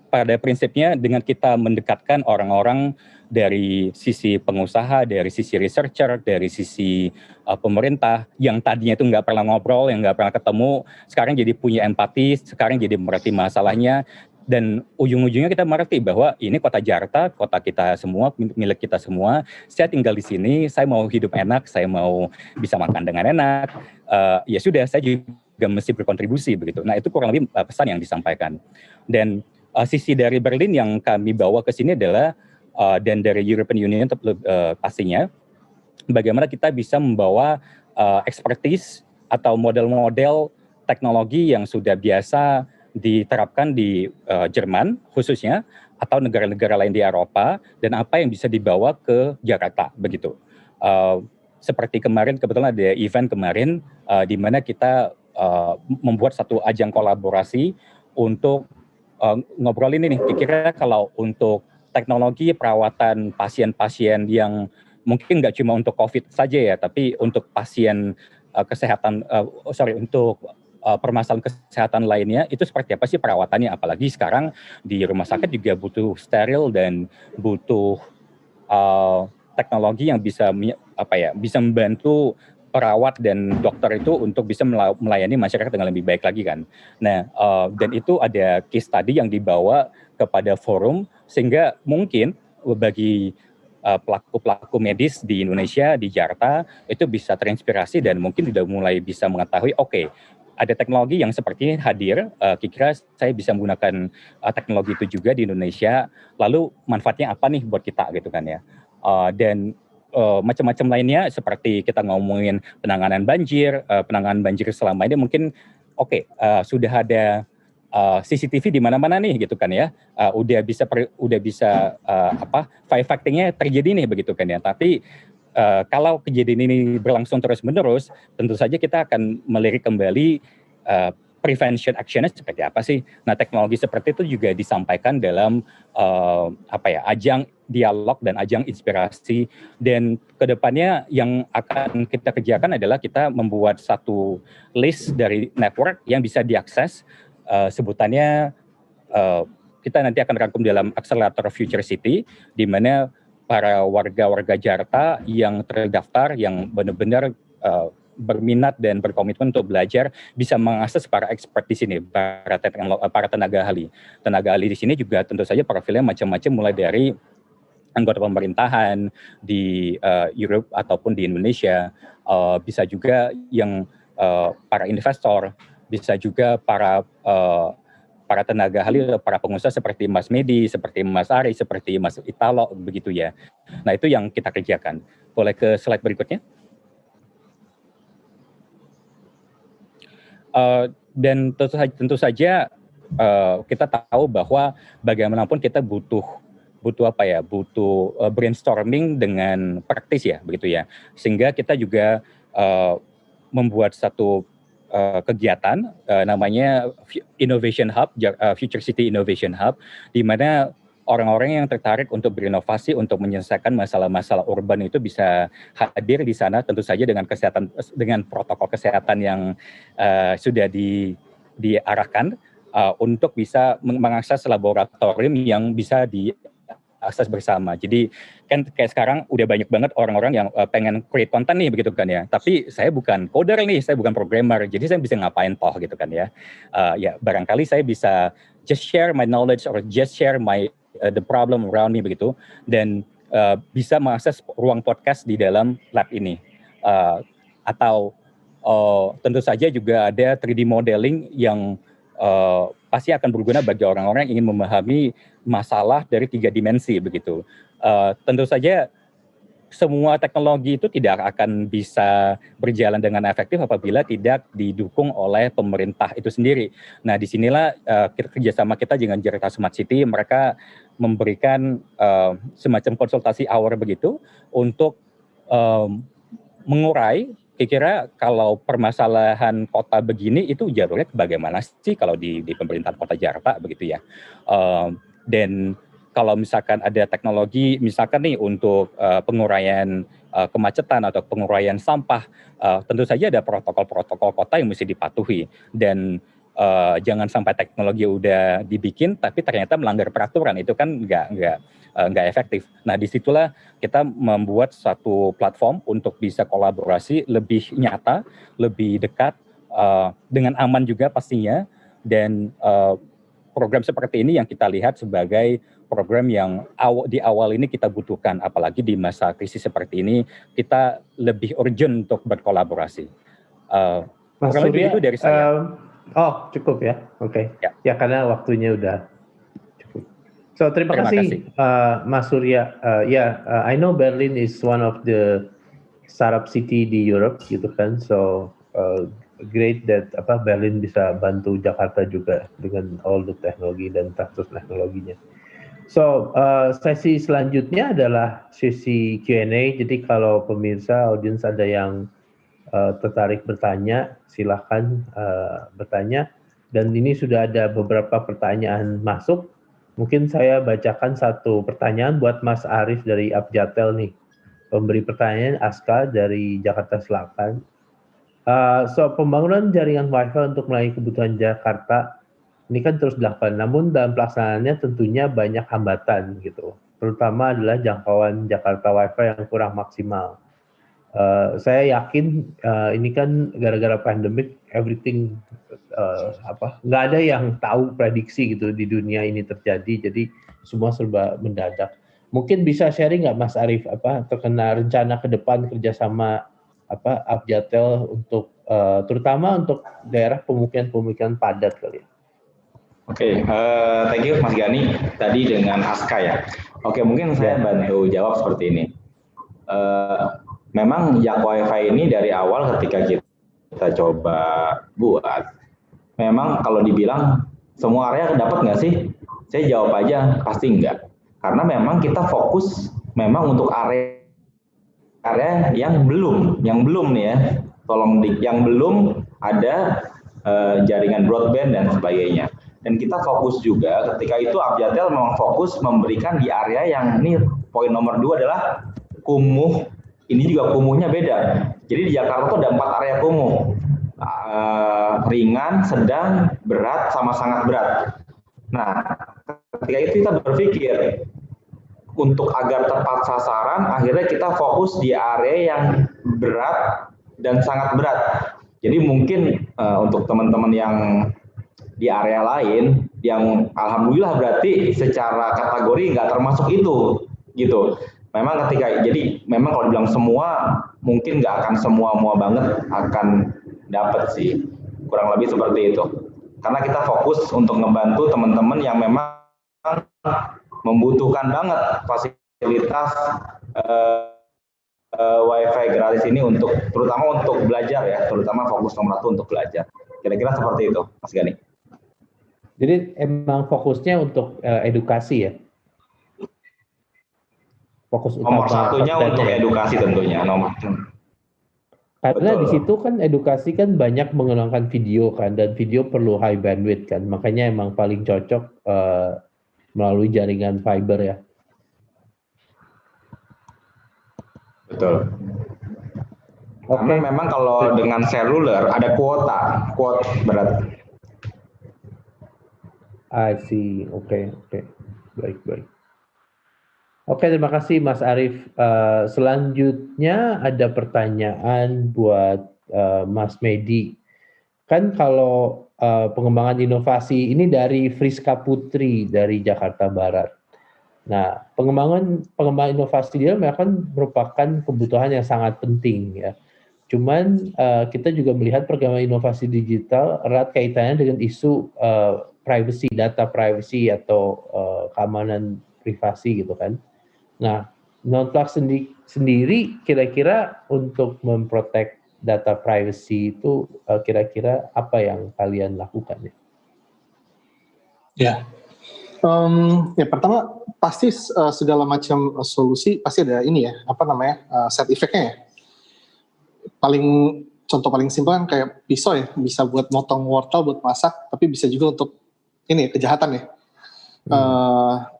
pada prinsipnya dengan kita mendekatkan orang-orang dari sisi pengusaha, dari sisi researcher, dari sisi pemerintah yang tadinya itu nggak pernah ngobrol, yang nggak pernah ketemu, sekarang jadi punya empati, sekarang jadi mengerti masalahnya. Dan ujung-ujungnya kita mengerti bahwa ini kota Jakarta, kota kita semua, milik kita semua. Saya tinggal di sini, saya mau hidup enak, saya mau bisa makan dengan enak. Ya sudah, saya juga mesti berkontribusi begitu. Nah, itu kurang lebih pesan yang disampaikan. Dan sisi dari Berlin yang kami bawa ke sini adalah dan dari European Union pastinya, bagaimana kita bisa membawa expertise atau model-model teknologi yang sudah biasa diterapkan di Jerman khususnya atau negara-negara lain di Eropa, dan apa yang bisa dibawa ke Jakarta begitu. Seperti kemarin kebetulan ada event kemarin di mana kita membuat satu ajang kolaborasi untuk ngobrolin ini. Kira-kira kalau untuk teknologi perawatan pasien-pasien yang mungkin nggak cuma untuk COVID saja ya, tapi untuk pasien untuk permasalahan kesehatan lainnya, itu seperti apa sih perawatannya? Apalagi sekarang di rumah sakit juga butuh steril dan butuh teknologi yang bisa membantu perawat dan dokter itu untuk bisa melayani masyarakat dengan lebih baik lagi kan. Nah, dan itu ada case study yang dibawa kepada forum, sehingga mungkin bagi pelaku-pelaku medis di Indonesia, di Jakarta, itu bisa terinspirasi dan mungkin sudah mulai bisa mengetahui, oke, ada teknologi yang seperti ini hadir, kira-kira saya bisa menggunakan teknologi itu juga di Indonesia, lalu manfaatnya apa nih buat kita gitu kan ya. Dan macam-macam lainnya seperti kita ngomongin penanganan banjir selama ini mungkin sudah ada CCTV di mana-mana nih gitu kan ya, udah bisa firefighting-nya terjadi nih begitu kan ya. Tapi kalau kejadian ini berlangsung terus-menerus, tentu saja kita akan melirik kembali prevention action-nya seperti apa sih. Nah, teknologi seperti itu juga disampaikan dalam ajang dialog dan ajang inspirasi. Dan kedepannya yang akan kita kerjakan adalah kita membuat satu list dari network yang bisa diakses. Sebutannya kita nanti akan rangkum dalam Accelerator Future City, di mana para warga-warga Jakarta yang terdaftar, yang benar-benar berminat dan berkomitmen untuk belajar, bisa mengakses para expert di sini, para tenaga ahli. Tenaga ahli di sini juga tentu saja profilnya macam-macam, mulai dari anggota pemerintahan di Europe ataupun di Indonesia, bisa juga yang para investor, bisa juga para para tenaga ahli, para pengusaha seperti Mas Medi, seperti Mas Ari, seperti Mas Italo, begitu ya. Nah, itu yang kita kerjakan. Boleh ke slide berikutnya? Dan tentu saja kita tahu bahwa bagaimanapun kita butuh brainstorming dengan praktis ya, begitu ya. Sehingga kita juga membuat satu kegiatan namanya Innovation Hub, Future City Innovation Hub, di mana orang-orang yang tertarik untuk berinovasi untuk menyelesaikan masalah-masalah urban itu bisa hadir di sana, tentu saja dengan protokol kesehatan yang sudah diarahkan untuk bisa mengakses laboratorium yang bisa diakses bersama. Jadi kan kayak sekarang udah banyak banget orang-orang yang pengen create konten nih, begitu kan ya. Tapi saya bukan coder nih, saya bukan programmer, jadi saya bisa ngapain toh, gitu kan ya. Ya barangkali saya bisa just share my knowledge or just share the problem around me, begitu, dan bisa mengakses ruang podcast di dalam lab ini. Atau tentu saja juga ada 3D modeling yang pasti akan berguna bagi orang-orang yang ingin memahami masalah dari 3 dimensi, begitu. Tentu saja semua teknologi itu tidak akan bisa berjalan dengan efektif apabila tidak didukung oleh pemerintah itu sendiri. Nah, disinilah kerjasama kita dengan Jakarta Smart City, mereka memberikan semacam konsultasi hour begitu untuk mengurai kira-kira kalau permasalahan kota begini itu jalurnya bagaimana sih kalau di pemerintahan kota Jakarta, begitu ya. Dan kalau misalkan ada teknologi, misalkan nih untuk penguraian kemacetan atau penguraian sampah, tentu saja ada protokol-protokol kota yang mesti dipatuhi. Dan jangan sampai teknologi udah dibikin, tapi ternyata melanggar peraturan, itu kan nggak efektif. Nah, disitulah kita membuat satu platform untuk bisa kolaborasi lebih nyata, lebih dekat, dengan aman juga pastinya, dan program seperti ini yang kita lihat sebagai program yang di awal ini kita butuhkan, apalagi di masa krisis seperti ini, kita lebih urgent untuk berkolaborasi. Mas Surya, itu dari saya. Cukup ya, oke. Ya. Ya, karena waktunya udah cukup. So, terima kasih. Mas Surya. I know Berlin is one of the startup city di Europe, gitu kan. So, great that Berlin bisa bantu Jakarta juga dengan all the teknologi dan transfer teknologinya. So, sesi selanjutnya adalah sesi Q&A. Jadi kalau pemirsa, audiens ada yang tertarik bertanya, silahkan bertanya. Dan ini sudah ada beberapa pertanyaan masuk. Mungkin saya bacakan satu pertanyaan buat Mas Arif dari Abjatel nih. Pemberi pertanyaan Aska dari Jakarta Selatan. Pembangunan jaringan Wi-Fi untuk melayani kebutuhan Jakarta ini kan terus dilakukan. Namun dalam pelaksanaannya tentunya banyak hambatan gitu. Terutama adalah jangkauan Jakarta Wi-Fi yang kurang maksimal. Saya yakin ini kan gara-gara pandemik everything nggak ada yang tahu prediksi gitu di dunia ini terjadi, jadi semua serba mendadak. Mungkin bisa sharing nggak Mas Arif terkena rencana ke depan kerjasama Abjatel untuk terutama untuk daerah pemukiman padat kali ya. Oke, thank you Mas Gani tadi dengan Aska ya. Oke, mungkin saya bantu jawab seperti ini. Memang Jak Wi-Fi ini dari awal ketika kita coba buat, memang kalau dibilang semua area dapat nggak sih? Saya jawab aja pasti enggak. Karena memang kita fokus memang untuk area yang belum nih ya. Tolong yang belum ada jaringan broadband dan sebagainya. Dan kita fokus juga ketika itu Abjatel memang fokus memberikan di area yang ini poin nomor 2 adalah kumuh. Ini juga kumuhnya beda. Jadi di Jakarta tuh ada 4 area kumuh. Ringan, sedang, berat, sama sangat berat. Nah, ketika itu kita berpikir untuk agar tepat sasaran, akhirnya kita fokus di area yang berat dan sangat berat. Jadi mungkin untuk teman-teman yang di area lain, yang alhamdulillah berarti secara kategori nggak termasuk itu, gitu. Memang memang kalau dibilang semua, mungkin nggak akan semua banget akan dapat sih, kurang lebih seperti itu. karena kita fokus untuk ngebantu teman-teman yang memang membutuhkan banget fasilitas Wi-Fi gratis ini untuk terutama untuk belajar ya, terutama fokus nomor 1 untuk belajar. Kira-kira seperti itu, Mas Gani. Jadi emang fokusnya untuk edukasi ya? Fokus Nomor satunya untuk edukasi tentunya. Karena Betul. di situ kan edukasi kan banyak menggunakan video kan, dan video perlu high bandwidth kan, makanya emang paling cocok melalui jaringan fiber ya. Betul. Karena memang kalau dengan seluler ada kuota berat. I see, oke. Baik. Oke, terima kasih Mas Arief. Selanjutnya ada pertanyaan buat Mas Medi. Kan kalau pengembangan inovasi ini dari Friska Putri dari Jakarta Barat. Nah, pengembangan inovasi dia akan merupakan kebutuhan yang sangat penting ya. Cuman kita juga melihat pengembangan inovasi digital erat kaitannya dengan isu privacy, data privacy atau keamanan privasi gitu kan. Nah, Non-Flux sendiri kira-kira untuk memprotek data privacy itu kira-kira apa yang kalian lakukan ya? Ya pertama pasti segala macam solusi pasti ada ini ya, side effect-nya ya. Contoh paling simpel kan kayak pisau ya, bisa buat motong wortel buat masak, tapi bisa juga untuk ini kejahatan ya.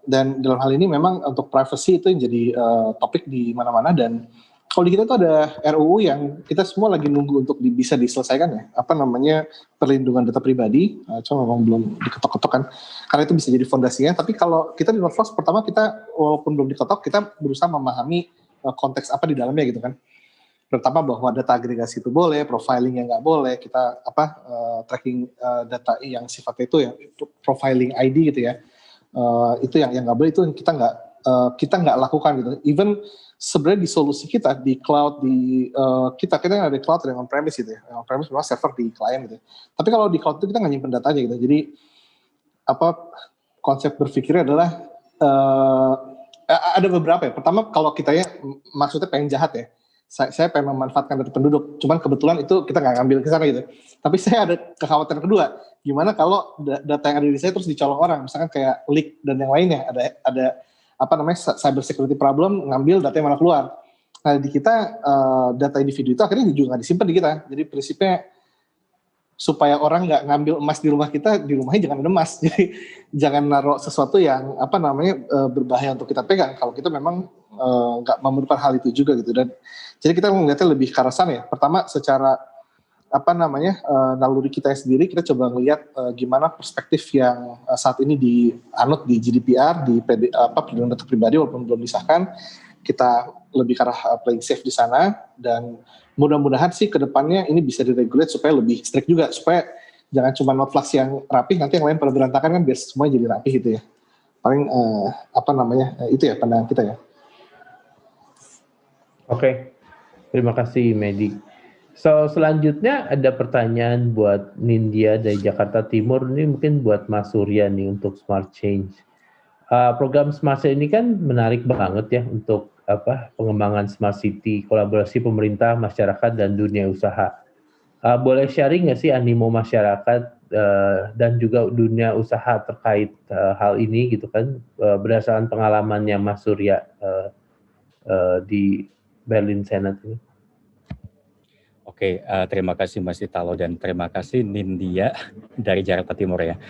Dan dalam hal ini memang untuk privacy itu yang jadi topik di mana-mana, dan kalau di kita tuh ada RUU yang kita semua lagi nunggu untuk bisa diselesaikan ya, perlindungan data pribadi, cuma memang belum diketok-ketok kan, karena itu bisa jadi fondasinya. Tapi kalau kita di Notflux pertama kita walaupun belum diketok, kita berusaha memahami konteks apa di dalamnya gitu kan. Pertama bahwa data agregasi itu boleh, profiling yang nggak boleh, kita tracking data yang sifatnya itu ya profiling ID gitu ya. Itu yang nggak boleh, itu kita nggak lakukan gitu. Even sebenarnya di solusi kita di cloud kita ada cloud yang on premise gitu ya. On premise memang server di client gitu. Tapi kalau di cloud itu kita nggak nyimpen datanya gitu. Jadi konsep berpikirnya adalah ada beberapa ya. Pertama kalau kita ya maksudnya pengen jahat ya. Saya pengen memanfaatkan data penduduk, cuman kebetulan itu kita nggak ngambil ke sana gitu. Tapi saya ada kekhawatiran kedua, gimana kalau data yang ada di saya terus dicolong orang, misalkan kayak leak dan yang lainnya, ada cyber security problem, ngambil data yang mana keluar. Nah di kita data individu itu akhirnya juga nggak disimpan di kita. Jadi prinsipnya supaya orang nggak ngambil emas di rumah kita, di rumahnya jangan ada emas. Jadi jangan naruh sesuatu yang berbahaya untuk kita pegang. Kalau kita memang nggak memerlukan hal itu juga gitu. Dan jadi kita melihatnya lebih ke arah sana ya. Pertama secara naluri kita sendiri, kita coba ngelihat gimana perspektif yang saat ini dianut di GDPR, di perlindungan data pribadi walaupun belum disahkan, kita lebih ke arah playing safe di sana, dan mudah-mudahan sih ke depannya ini bisa diregulate supaya lebih strict juga, supaya jangan cuma Notflux yang rapi, nanti yang lain pada berantakan kan, biar semuanya jadi rapi gitu ya. Paling itu ya pandangan kita ya. Oke. Terima kasih Medi. So selanjutnya ada pertanyaan buat Nindya dari Jakarta Timur, ini mungkin buat Mas Surya nih untuk Smart Change. Program Smart Change ini kan menarik banget ya untuk pengembangan Smart City, kolaborasi pemerintah, masyarakat dan dunia usaha. Boleh sharing nggak sih animo masyarakat dan juga dunia usaha terkait hal ini gitu kan, berdasarkan pengalamannya Mas Surya di Berlin Senate ini? Oke, terima kasih Mas Italo dan terima kasih Nindya dari Jakarta Timur ya.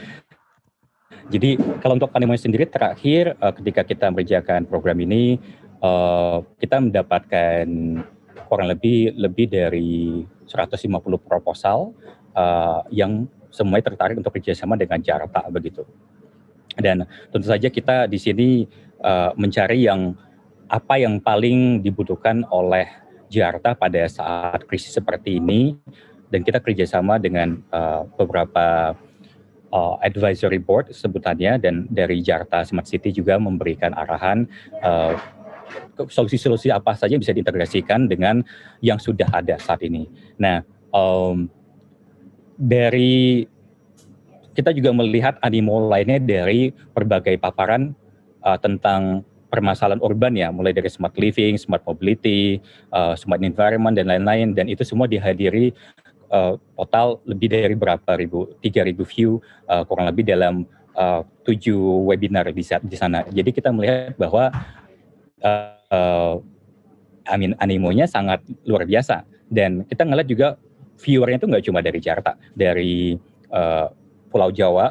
Jadi kalau untuk animo sendiri terakhir ketika kita mengerjakan program ini, kita mendapatkan kurang lebih dari 150 proposal yang semuanya tertarik untuk kerjasama dengan Jakarta begitu. Dan tentu saja kita di sini mencari apa yang paling dibutuhkan oleh Jakarta pada saat krisis seperti ini, dan kita kerjasama dengan beberapa advisory board sebutannya, dan dari Jakarta Smart City juga memberikan arahan solusi-solusi apa saja bisa diintegrasikan dengan yang sudah ada saat ini. Nah, dari kita juga melihat animo lainnya dari berbagai paparan tentang permasalahan urban ya, mulai dari smart living, smart mobility, smart environment dan lain-lain, dan itu semua dihadiri total lebih dari 3.000 view kurang lebih dalam 7 webinar di sana. Jadi kita melihat bahwa animonya sangat luar biasa, dan kita ngeliat juga viewernya itu nggak cuma dari Jakarta, dari Pulau Jawa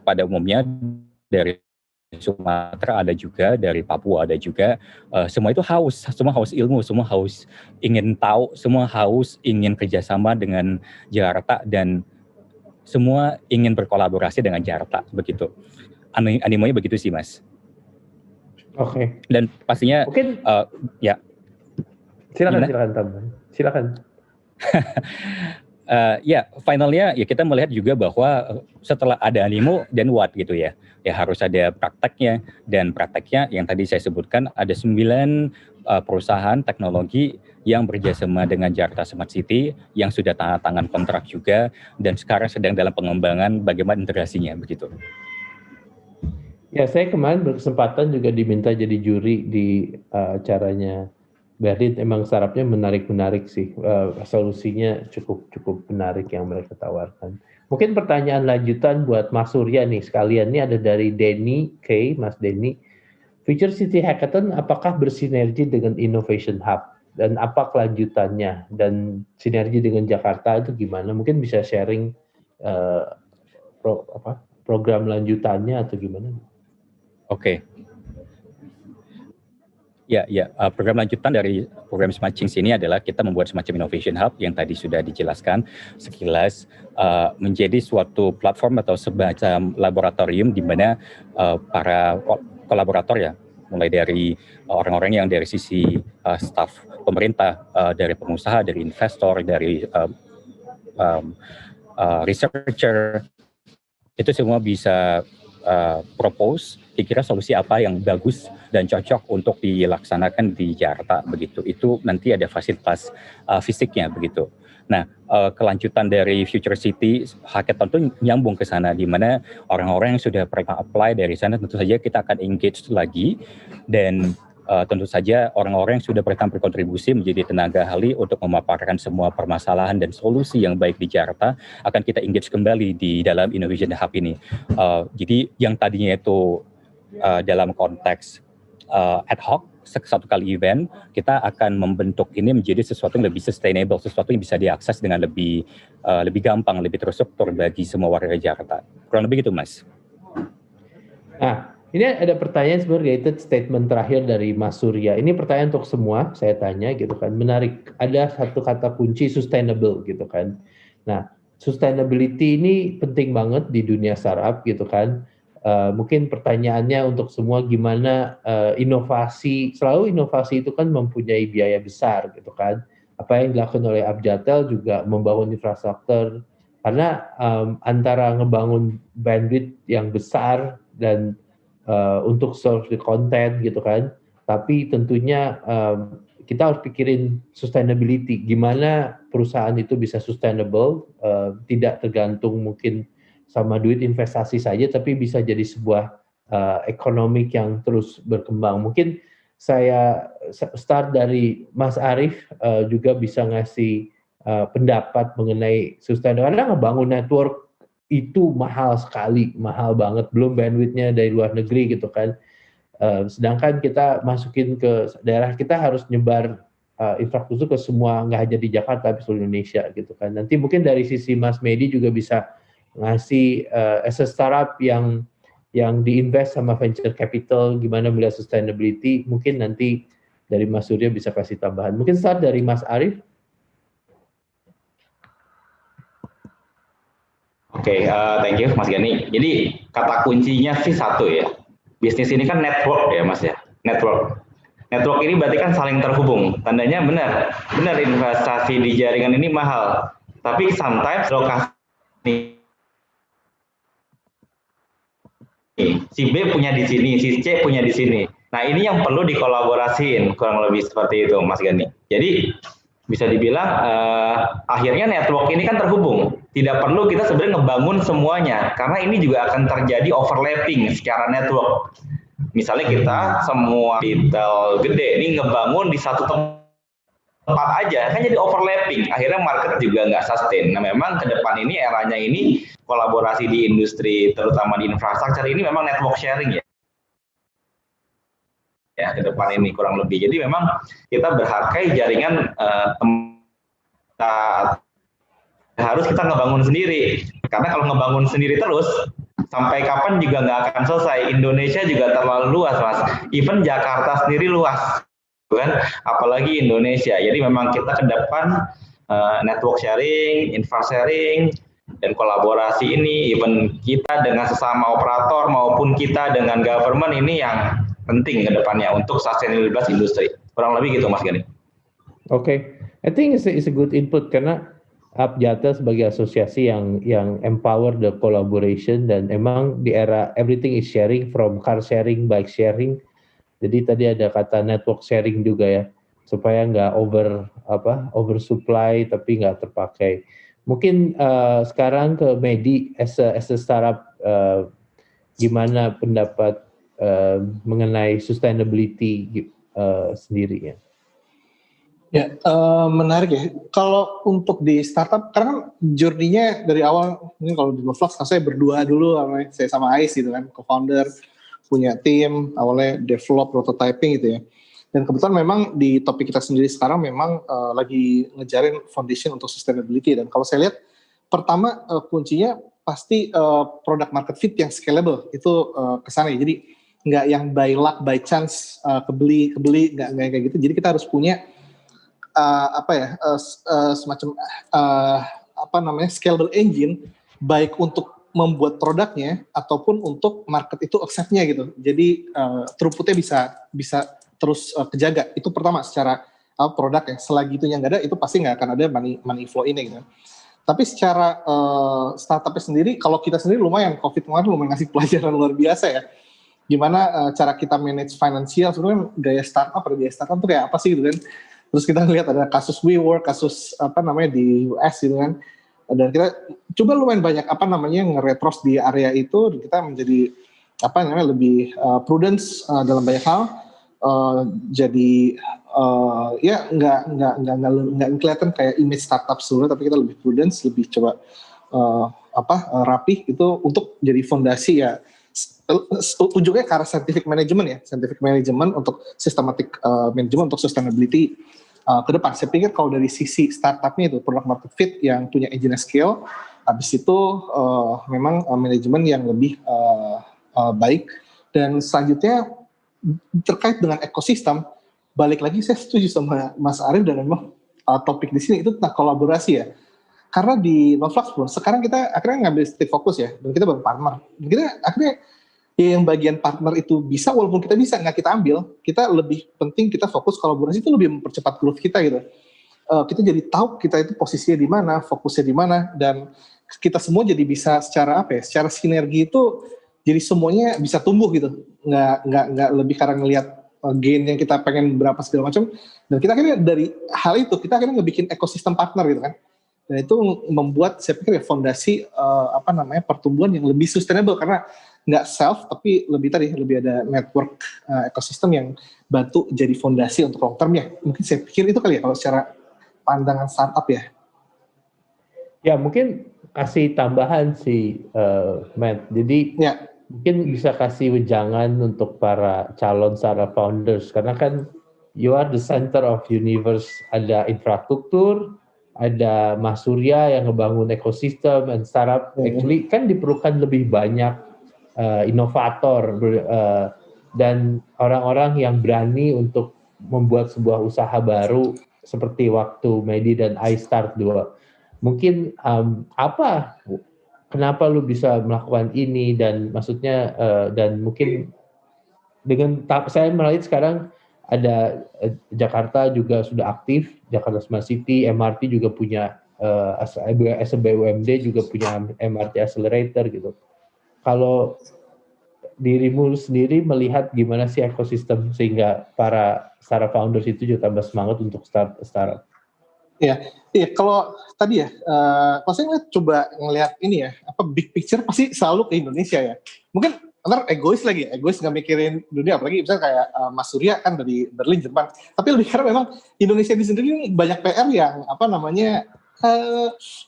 pada umumnya, dari Sumatera ada juga, dari Papua ada juga. Semua itu semua haus ilmu, semua haus ingin tahu, semua haus ingin kerjasama dengan Jakarta, dan semua ingin berkolaborasi dengan Jakarta, begitu. Animonya begitu sih, Mas. Oke. Dan pastinya mungkin ya. Silakan. Ya, finalnya ya kita melihat juga bahwa setelah ada animo, dan what gitu ya. Ya harus ada prakteknya, dan prakteknya yang tadi saya sebutkan ada 9 perusahaan teknologi yang bekerjasama dengan Jakarta Smart City yang sudah tanda tangan kontrak juga, dan sekarang sedang dalam pengembangan bagaimana integrasinya begitu. Ya, saya kemarin berkesempatan juga diminta jadi juri di acaranya Berdit. Emang startupnya menarik sih, solusinya cukup menarik yang mereka tawarkan. Mungkin pertanyaan lanjutan buat Mas Surya nih sekalian, ini ada dari Denny K, Mas Denny. Future City Hackathon apakah bersinergi dengan Innovation Hub, dan apa kelanjutannya, dan sinergi dengan Jakarta itu gimana? Mungkin bisa sharing program lanjutannya atau gimana? Oke. Ya, program lanjutan dari program Smart Change ini adalah kita membuat semacam Innovation Hub yang tadi sudah dijelaskan sekilas, menjadi suatu platform atau semacam laboratorium di mana para kolaborator ya, mulai dari orang-orang yang dari sisi staf pemerintah, dari pengusaha, dari investor, dari researcher, itu semua bisa propose kira-kira solusi apa yang bagus dan cocok untuk dilaksanakan di Jakarta begitu. Itu nanti ada fasilitas fisiknya begitu. Nah, kelanjutan dari Future City Hackathon itu nyambung ke sana, di mana orang-orang yang sudah pernah apply dari sana tentu saja kita akan engage lagi, dan tentu saja orang-orang yang sudah pernah berkontribusi menjadi tenaga ahli untuk memaparkan semua permasalahan dan solusi yang baik di Jakarta akan kita engage kembali di dalam Innovation Hub ini. Jadi yang tadinya itu dalam konteks ad hoc, satu kali event, kita akan membentuk ini menjadi sesuatu yang lebih sustainable, sesuatu yang bisa diakses dengan lebih gampang, lebih terstruktur bagi semua warga Jakarta. Kurang lebih gitu, Mas. Nah, ini ada pertanyaan sebenarnya related statement terakhir dari Mas Surya. Ini pertanyaan untuk semua, saya tanya gitu kan. Menarik, ada satu kata kunci sustainable gitu kan. Nah, sustainability ini penting banget di dunia startup gitu kan. Mungkin pertanyaannya untuk semua, gimana selalu inovasi itu kan mempunyai biaya besar gitu kan. Apa yang dilakukan oleh Abjatel juga membangun infrastruktur, karena antara ngebangun bandwidth yang besar dan untuk serve the content gitu kan, tapi tentunya kita harus pikirin sustainability, gimana perusahaan itu bisa sustainable, tidak tergantung mungkin sama duit investasi saja, tapi bisa jadi sebuah ekonomi yang terus berkembang. Mungkin saya start dari Mas Arief, juga bisa ngasih pendapat mengenai sustainable. Karena ngebangun network itu mahal sekali, mahal banget, belum bandwidthnya dari luar negeri gitu kan. Sedangkan kita masukin ke daerah, kita harus nyebar infrastruktur ke semua, nggak hanya di Jakarta tapi seluruh Indonesia gitu kan. Nanti mungkin dari sisi Mas Medi juga bisa ngasih as a startup yang diinvest sama venture capital, gimana melihat sustainability. Mungkin nanti dari Mas Surya bisa kasih tambahan. Mungkin start dari Mas Arief. Oke, thank you Mas Gani. Jadi kata kuncinya sih satu ya. Bisnis ini kan network ya Mas ya. Network ini berarti kan saling terhubung. Tandanya benar investasi di jaringan ini mahal. Tapi sometimes lokasi si B punya di sini, si C punya di sini. Nah ini yang perlu dikolaborasiin, kurang lebih seperti itu Mas Gani. Jadi bisa dibilang akhirnya network ini kan terhubung. tidak perlu kita sebenarnya ngebangun semuanya, karena ini juga akan terjadi overlapping secara network. Misalnya kita semua retail gede ini ngebangun di satu tempat aja, kan jadi overlapping, akhirnya market juga nggak sustain. Nah memang ke depan ini eranya ini kolaborasi di industri, terutama di infrastruktur ini memang network sharing ya ke depan ini kurang lebih. Jadi memang kita berhargai jaringan harus kita ngebangun sendiri, karena kalau ngebangun sendiri terus sampai kapan juga nggak akan selesai. Indonesia juga terlalu luas, Mas. Even Jakarta sendiri luas, kan? Apalagi Indonesia. Jadi memang kita ke depan network sharing, infra sharing, dan kolaborasi ini, even kita dengan sesama operator maupun kita dengan government ini yang penting ke depannya untuk sustainability industri. Kurang lebih gitu, Mas Gani. Oke, I think it's a good input karena Apjata sebagai asosiasi yang empower the collaboration, dan emang di era everything is sharing, from car sharing, bike sharing. Jadi tadi ada kata network sharing juga ya, supaya nggak oversupply tapi nggak terpakai. Mungkin sekarang ke Medi as a startup, gimana pendapat mengenai sustainability sendiri ya? Ya, menarik ya. Kalau untuk di startup, karena kan journey-nya dari awal, ini kalau di Novlox, saya berdua dulu, saya sama Ais gitu kan, co-founder, punya tim, awalnya develop, prototyping gitu ya. Dan kebetulan memang di topik kita sendiri sekarang memang lagi ngejarin foundation untuk sustainability. Dan kalau saya lihat, pertama kuncinya pasti product market fit yang scalable, itu kesana ya. Jadi nggak yang by luck, by chance, kebeli, nggak kayak gitu. Jadi kita harus punya semacam scalable engine, baik untuk membuat produknya ataupun untuk market itu accept-nya gitu. Jadi throughput-nya bisa terus kejaga. Itu pertama secara produk ya. Selagi itunya nggak ada, itu pasti nggak akan ada money flow ini gitu. Tapi secara startupnya sendiri, kalau kita sendiri lumayan, COVID kemarin lumayan ngasih pelajaran luar biasa ya. Gimana cara kita manage financial, sebenarnya gaya startup tuh kayak apa sih gitu kan. Terus kita lihat ada kasus WeWork, kasus di US gitu kan. Dan kita coba lumayan banyak nge-retros di area itu, dan kita menjadi lebih prudence dalam banyak hal. Jadi nggak kelihatan kayak image startup seluruh, tapi kita lebih prudence, lebih coba rapih itu untuk jadi fondasi ya. Ujungnya ke arah scientific management untuk systematic management untuk sustainability ke depan. Saya pikir kalau dari sisi startupnya itu product market fit yang punya engine scale, habis itu memang manajemen yang lebih baik. Dan selanjutnya terkait dengan ekosistem, balik lagi saya setuju sama Mas Arief, dan memang topik di sini itu tentang kolaborasi ya. Karena di Novlox pun sekarang kita akhirnya ngambil stay fokus ya, dan kita baru partner. Kita akhirnya yang bagian partner itu bisa, walaupun kita bisa nggak kita ambil, kita lebih penting kita fokus kolaborasi itu lebih mempercepat growth kita gitu. Kita jadi tahu kita itu posisinya di mana, fokusnya di mana, dan kita semua jadi bisa secara secara sinergi itu jadi semuanya bisa tumbuh gitu. Nggak lebih karena ngelihat gain yang kita pengen berapa segala macam, dan kita akhirnya dari hal itu kita akhirnya ngebikin ekosistem partner gitu kan. Dan itu membuat saya pikir ya fondasi pertumbuhan yang lebih sustainable, karena nggak self tapi lebih ada network ekosistem yang bantu jadi fondasi untuk long term ya. Mungkin saya pikir itu kali ya kalau secara pandangan startup ya. Ya mungkin kasih tambahan sih Matt. Jadi ya, mungkin bisa kasih wejangan untuk para calon startup founders, karena kan you are the center of universe. Ada infrastruktur, ada Mas Surya yang ngebangun ekosistem, dan startup actually kan diperlukan lebih banyak inovator dan orang-orang yang berani untuk membuat sebuah usaha baru seperti waktu Medi dan iStart 2. Mungkin kenapa lu bisa melakukan ini, dan maksudnya dan mungkin dengan saya melihat sekarang ada Jakarta juga sudah aktif, Jakarta Smart City, MRT juga punya BUMD juga punya MRT Accelerator gitu. Kalau dirimu sendiri melihat gimana sih ekosistem sehingga para startup founders itu juga tambah semangat untuk startup? Iya, kalau tadi ya, kalau saya coba ngelihat ini ya, big picture pasti selalu ke Indonesia ya. Mungkin ntar egois nggak mikirin dunia, apalagi misalnya kayak Mas Surya kan dari Berlin, Jepang. Tapi lebih karena memang Indonesia di sendiri ini banyak PR yang ya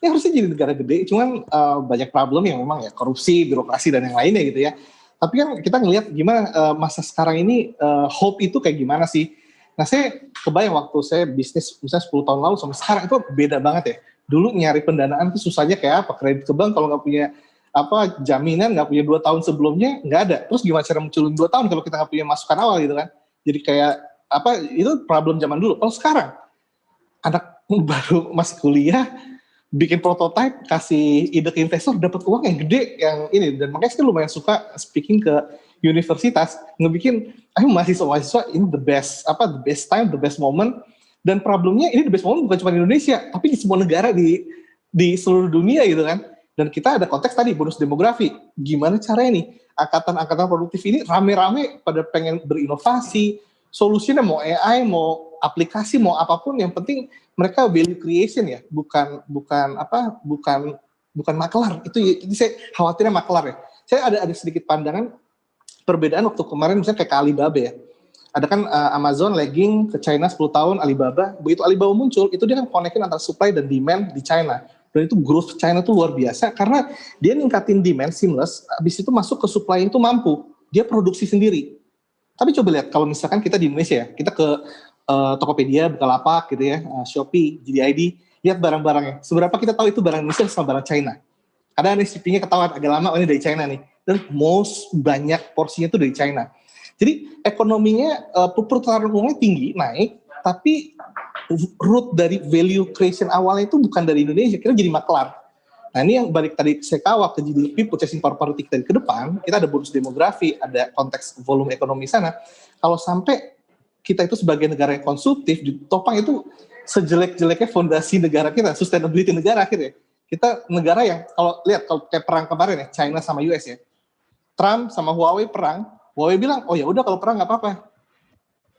harusnya jadi negara gede, cuman banyak problem yang memang ya korupsi, birokrasi dan yang lainnya gitu ya. Tapi kan kita ngelihat gimana masa sekarang ini hope itu kayak gimana sih. Nah saya kebayang waktu saya bisnis misalnya 10 tahun lalu sama sekarang itu beda banget ya. Dulu nyari pendanaan itu susahnya kayak apa, kredit ke bank kalau nggak punya jaminan, nggak punya 2 tahun sebelumnya nggak ada. Terus gimana cara munculin 2 tahun kalau kita nggak punya masukan awal gitu kan. Jadi kayak itu problem zaman dulu. Kalau sekarang anak baru masih kuliah bikin prototype, kasih ide ke investor, dapat uang yang gede yang ini. Dan makanya saya lumayan suka speaking ke universitas, ngebikin mahasiswa ini the best time, the best moment. Dan problemnya ini the best moment bukan cuma di Indonesia, tapi di semua negara di seluruh dunia gitu kan. Dan kita ada konteks tadi bonus demografi. Gimana caranya nih angkatan produktif ini rame-rame pada pengen berinovasi, solusinya mau AI, mau aplikasi, mau apapun, yang penting mereka value creation ya, bukan makelar. Itu saya khawatirnya makelar ya. Saya ada sedikit pandangan perbedaan waktu kemarin misalnya kayak Alibaba ya. Ada kan Amazon lagging ke China 10 tahun, Alibaba. Begitu Alibaba muncul, itu dia kan connectin antara supply dan demand di China. Dan itu growth China tuh luar biasa karena dia ningkatin demand seamless, habis itu masuk ke supply itu mampu. Dia produksi sendiri. Tapi coba lihat kalau misalkan kita di Indonesia ya, kita ke Tokopedia, Bukalapak gitu ya, Shopee, JDID, lihat barang-barangnya. Seberapa kita tahu itu barang Indonesia sama barang China. Kadang nih shippingnya ketahuan agak lama, ini dari China nih. Dan most banyak porsinya itu dari China. Jadi ekonominya perputaran uangnya tinggi, naik, tapi root dari value creation awalnya itu bukan dari Indonesia, kita jadi maklar. Nah ini yang balik tadi saya kawal ke GDP, purchasing power politik dari ke depan, kita ada bonus demografi, ada konteks volume ekonomi sana. Kalau sampai kita itu sebagai negara yang konsumtif, ditopang itu sejelek-jeleknya fondasi negara kita, sustainability negara akhirnya. Kita negara yang, kalau lihat, kalau kayak perang kemarin ya, China sama US ya, Trump sama Huawei perang, Huawei bilang, oh ya udah kalau perang nggak apa-apa,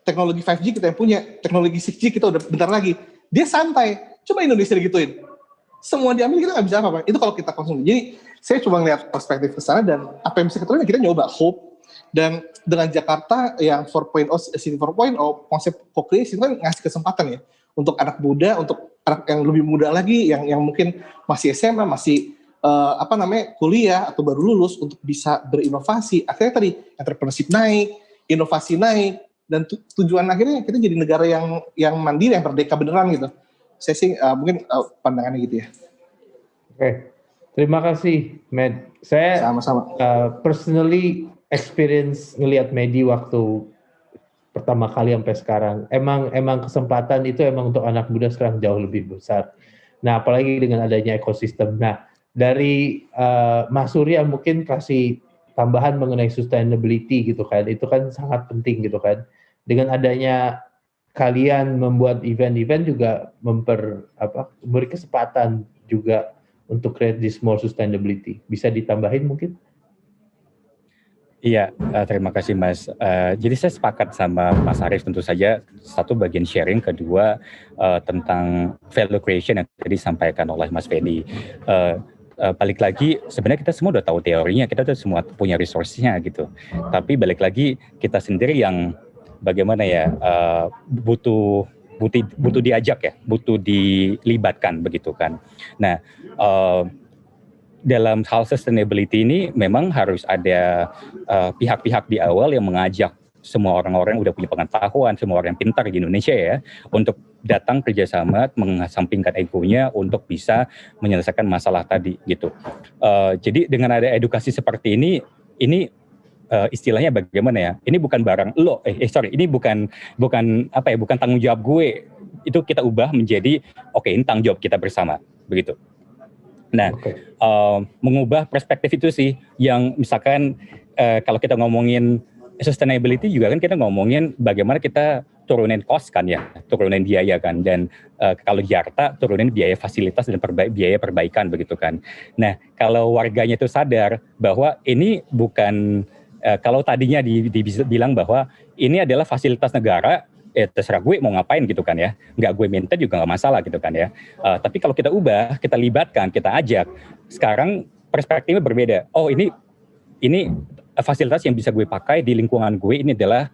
teknologi 5G kita yang punya, teknologi 6G kita udah bentar lagi. Dia santai, coba Indonesia digituin, semua diambil kita nggak bisa apa-apa. Itu kalau kita konsumsi. Jadi saya coba ngeliat perspektif ke sana dan apa yang bisa kita nyoba hope. Dan dengan Jakarta yang 4.0, City 4.0, konsep co-creation kan ngasih kesempatan ya untuk anak muda, untuk anak yang lebih muda lagi, yang mungkin masih SMA, masih kuliah atau baru lulus untuk bisa berinovasi. Akhirnya tadi entrepreneurship naik, inovasi naik, dan tujuan akhirnya kita jadi negara yang mandiri, yang merdeka beneran gitu. Saya sih mungkin pandangannya gitu ya. Oke, terima kasih, Matt. Saya sama-sama. Personally experience ngelihat Medi waktu pertama kali sampai sekarang. Emang kesempatan itu emang untuk anak muda sekarang jauh lebih besar. Nah, apalagi dengan adanya ekosistem. Nah, dari Mas Surya mungkin kasih tambahan mengenai sustainability gitu kan. Itu kan sangat penting gitu kan. Dengan adanya kalian membuat event-event juga memberi kesempatan juga untuk create this more sustainability. Bisa ditambahin mungkin? Iya, terima kasih Mas. Jadi saya sepakat sama Mas Arief tentu saja, satu bagian sharing, kedua tentang value creation yang tadi disampaikan oleh Mas Fedi. Balik lagi, sebenarnya kita semua udah tahu teorinya, kita udah semua punya resource-nya gitu. Tapi balik lagi kita sendiri yang bagaimana ya, butuh diajak ya, butuh dilibatkan begitu kan. Nah, dalam hal sustainability ini memang harus ada pihak-pihak di awal yang mengajak semua orang-orang yang udah punya pengetahuan, semua orang yang pintar di Indonesia ya, untuk datang kerjasama, mengesampingkan egonya untuk bisa menyelesaikan masalah tadi gitu. Jadi dengan ada edukasi seperti ini istilahnya bagaimana ya? Ini bukan barang lo, ini bukan tanggung jawab gue. Itu kita ubah menjadi ini tanggung jawab kita bersama, begitu. Nah, mengubah perspektif itu sih yang misalkan kalau kita ngomongin sustainability juga kan kita ngomongin bagaimana kita turunin cost kan ya, turunin biaya kan, dan kalau Jakarta turunin biaya fasilitas dan biaya perbaikan begitu kan. Nah, kalau warganya itu sadar bahwa ini bukan kalau tadinya dibilang bahwa ini adalah fasilitas negara terserah gue mau ngapain gitu kan ya, nggak gue minta juga nggak masalah gitu kan ya. Tapi kalau kita ubah, kita libatkan, kita ajak, sekarang perspektifnya berbeda. Oh ini fasilitas yang bisa gue pakai di lingkungan gue, ini adalah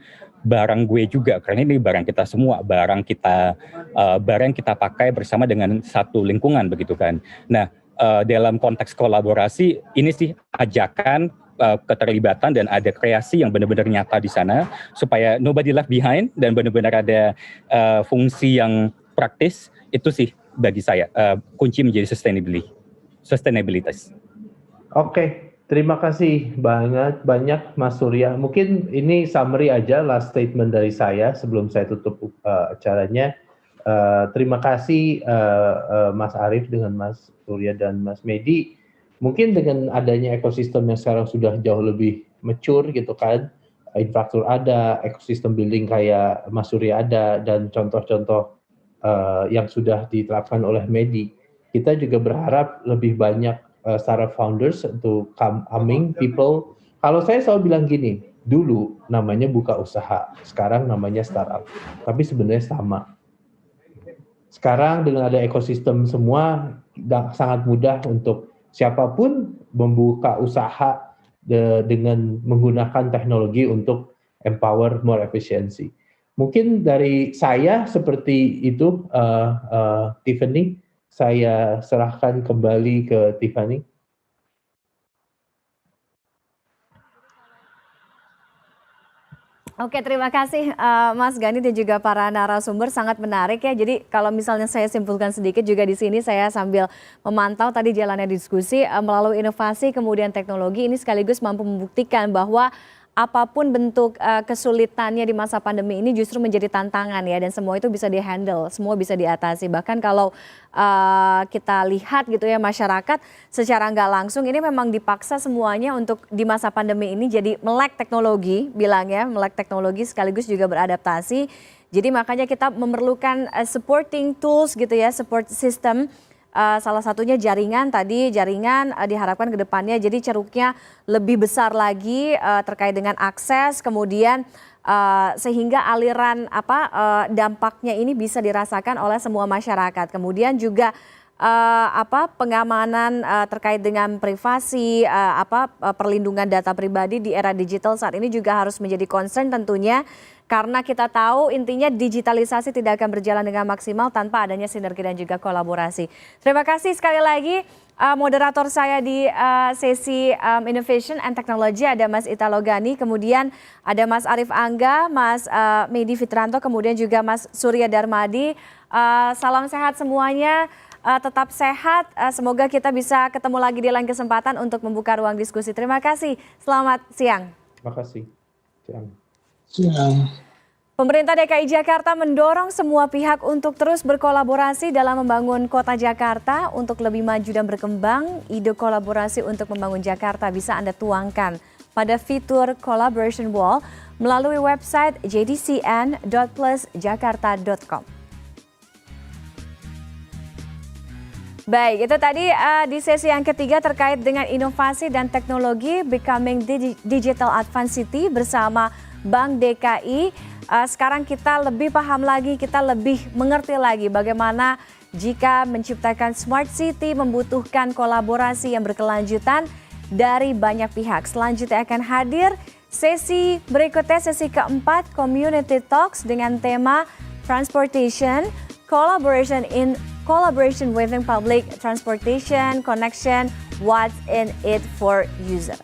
barang gue juga, karena ini barang kita semua, barang kita pakai bersama dengan satu lingkungan begitu kan. Nah, dalam konteks kolaborasi ini sih ajakan keterlibatan dan ada kreasi yang benar-benar nyata di sana supaya nobody left behind dan benar-benar ada fungsi yang praktis. Itu sih bagi saya kunci menjadi sustainability. Oke, terima kasih banyak Mas Surya. Mungkin ini summary aja, last statement dari saya sebelum saya tutup acaranya. Terima kasih Mas Arief dengan Mas Surya dan Mas Medi. Mungkin dengan adanya ekosistem yang sekarang sudah jauh lebih mature gitu kan, infrastruktur ada, ekosistem building kayak Mas Surya ada, dan contoh-contoh yang sudah diterapkan oleh Medi, kita juga berharap lebih banyak startup founders untuk coming people. Kalau saya selalu bilang gini, dulu namanya buka usaha, sekarang namanya startup, tapi sebenarnya sama. Sekarang dengan ada ekosistem semua, sangat mudah untuk siapapun membuka usaha dengan menggunakan teknologi untuk empower more efficiency. Mungkin dari saya seperti itu, Tiffany. Saya serahkan kembali ke Tiffany. Oke, terima kasih Mas Gani dan juga para narasumber, sangat menarik ya. Jadi kalau misalnya saya simpulkan sedikit juga di sini saya sambil memantau tadi jalannya diskusi melalui inovasi kemudian teknologi ini sekaligus mampu membuktikan bahwa apapun bentuk kesulitannya di masa pandemi ini justru menjadi tantangan ya, dan semua itu bisa dihandle, semua bisa diatasi. Bahkan kalau kita lihat gitu ya, masyarakat secara nggak langsung ini memang dipaksa semuanya untuk di masa pandemi ini jadi melek teknologi, bilangnya melek teknologi sekaligus juga beradaptasi. Jadi makanya kita memerlukan supporting tools gitu ya, support system. Salah satunya jaringan diharapkan ke depannya jadi ceruknya lebih besar lagi terkait dengan akses, kemudian sehingga aliran dampaknya ini bisa dirasakan oleh semua masyarakat. Kemudian juga pengamanan terkait dengan privasi, perlindungan data pribadi di era digital saat ini juga harus menjadi concern tentunya. Karena kita tahu intinya digitalisasi tidak akan berjalan dengan maksimal tanpa adanya sinergi dan juga kolaborasi. Terima kasih sekali lagi moderator saya di sesi Innovation and Technology ada Mas Italo Gani, kemudian ada Mas Arief Angga, Mas Medi Fitranto, kemudian juga Mas Surya Darmadi. Salam sehat semuanya, tetap sehat. Semoga kita bisa ketemu lagi di lain kesempatan untuk membuka ruang diskusi. Terima kasih, selamat siang. Terima kasih. Siang. Pemerintah DKI Jakarta mendorong semua pihak untuk terus berkolaborasi dalam membangun kota Jakarta untuk lebih maju dan berkembang. Ide kolaborasi untuk membangun Jakarta bisa Anda tuangkan pada fitur Collaboration Wall melalui website jdcn.plusjakarta.com. Baik, itu tadi di sesi yang ketiga terkait dengan inovasi dan teknologi Becoming Digital Advanced City bersama Bank DKI. Sekarang kita lebih paham lagi, kita lebih mengerti lagi bagaimana jika menciptakan smart city membutuhkan kolaborasi yang berkelanjutan dari banyak pihak. Selanjutnya akan hadir sesi berikutnya, sesi keempat, Community Talks dengan tema Transportation, Collaboration within public transportation, connection, what's in it for user.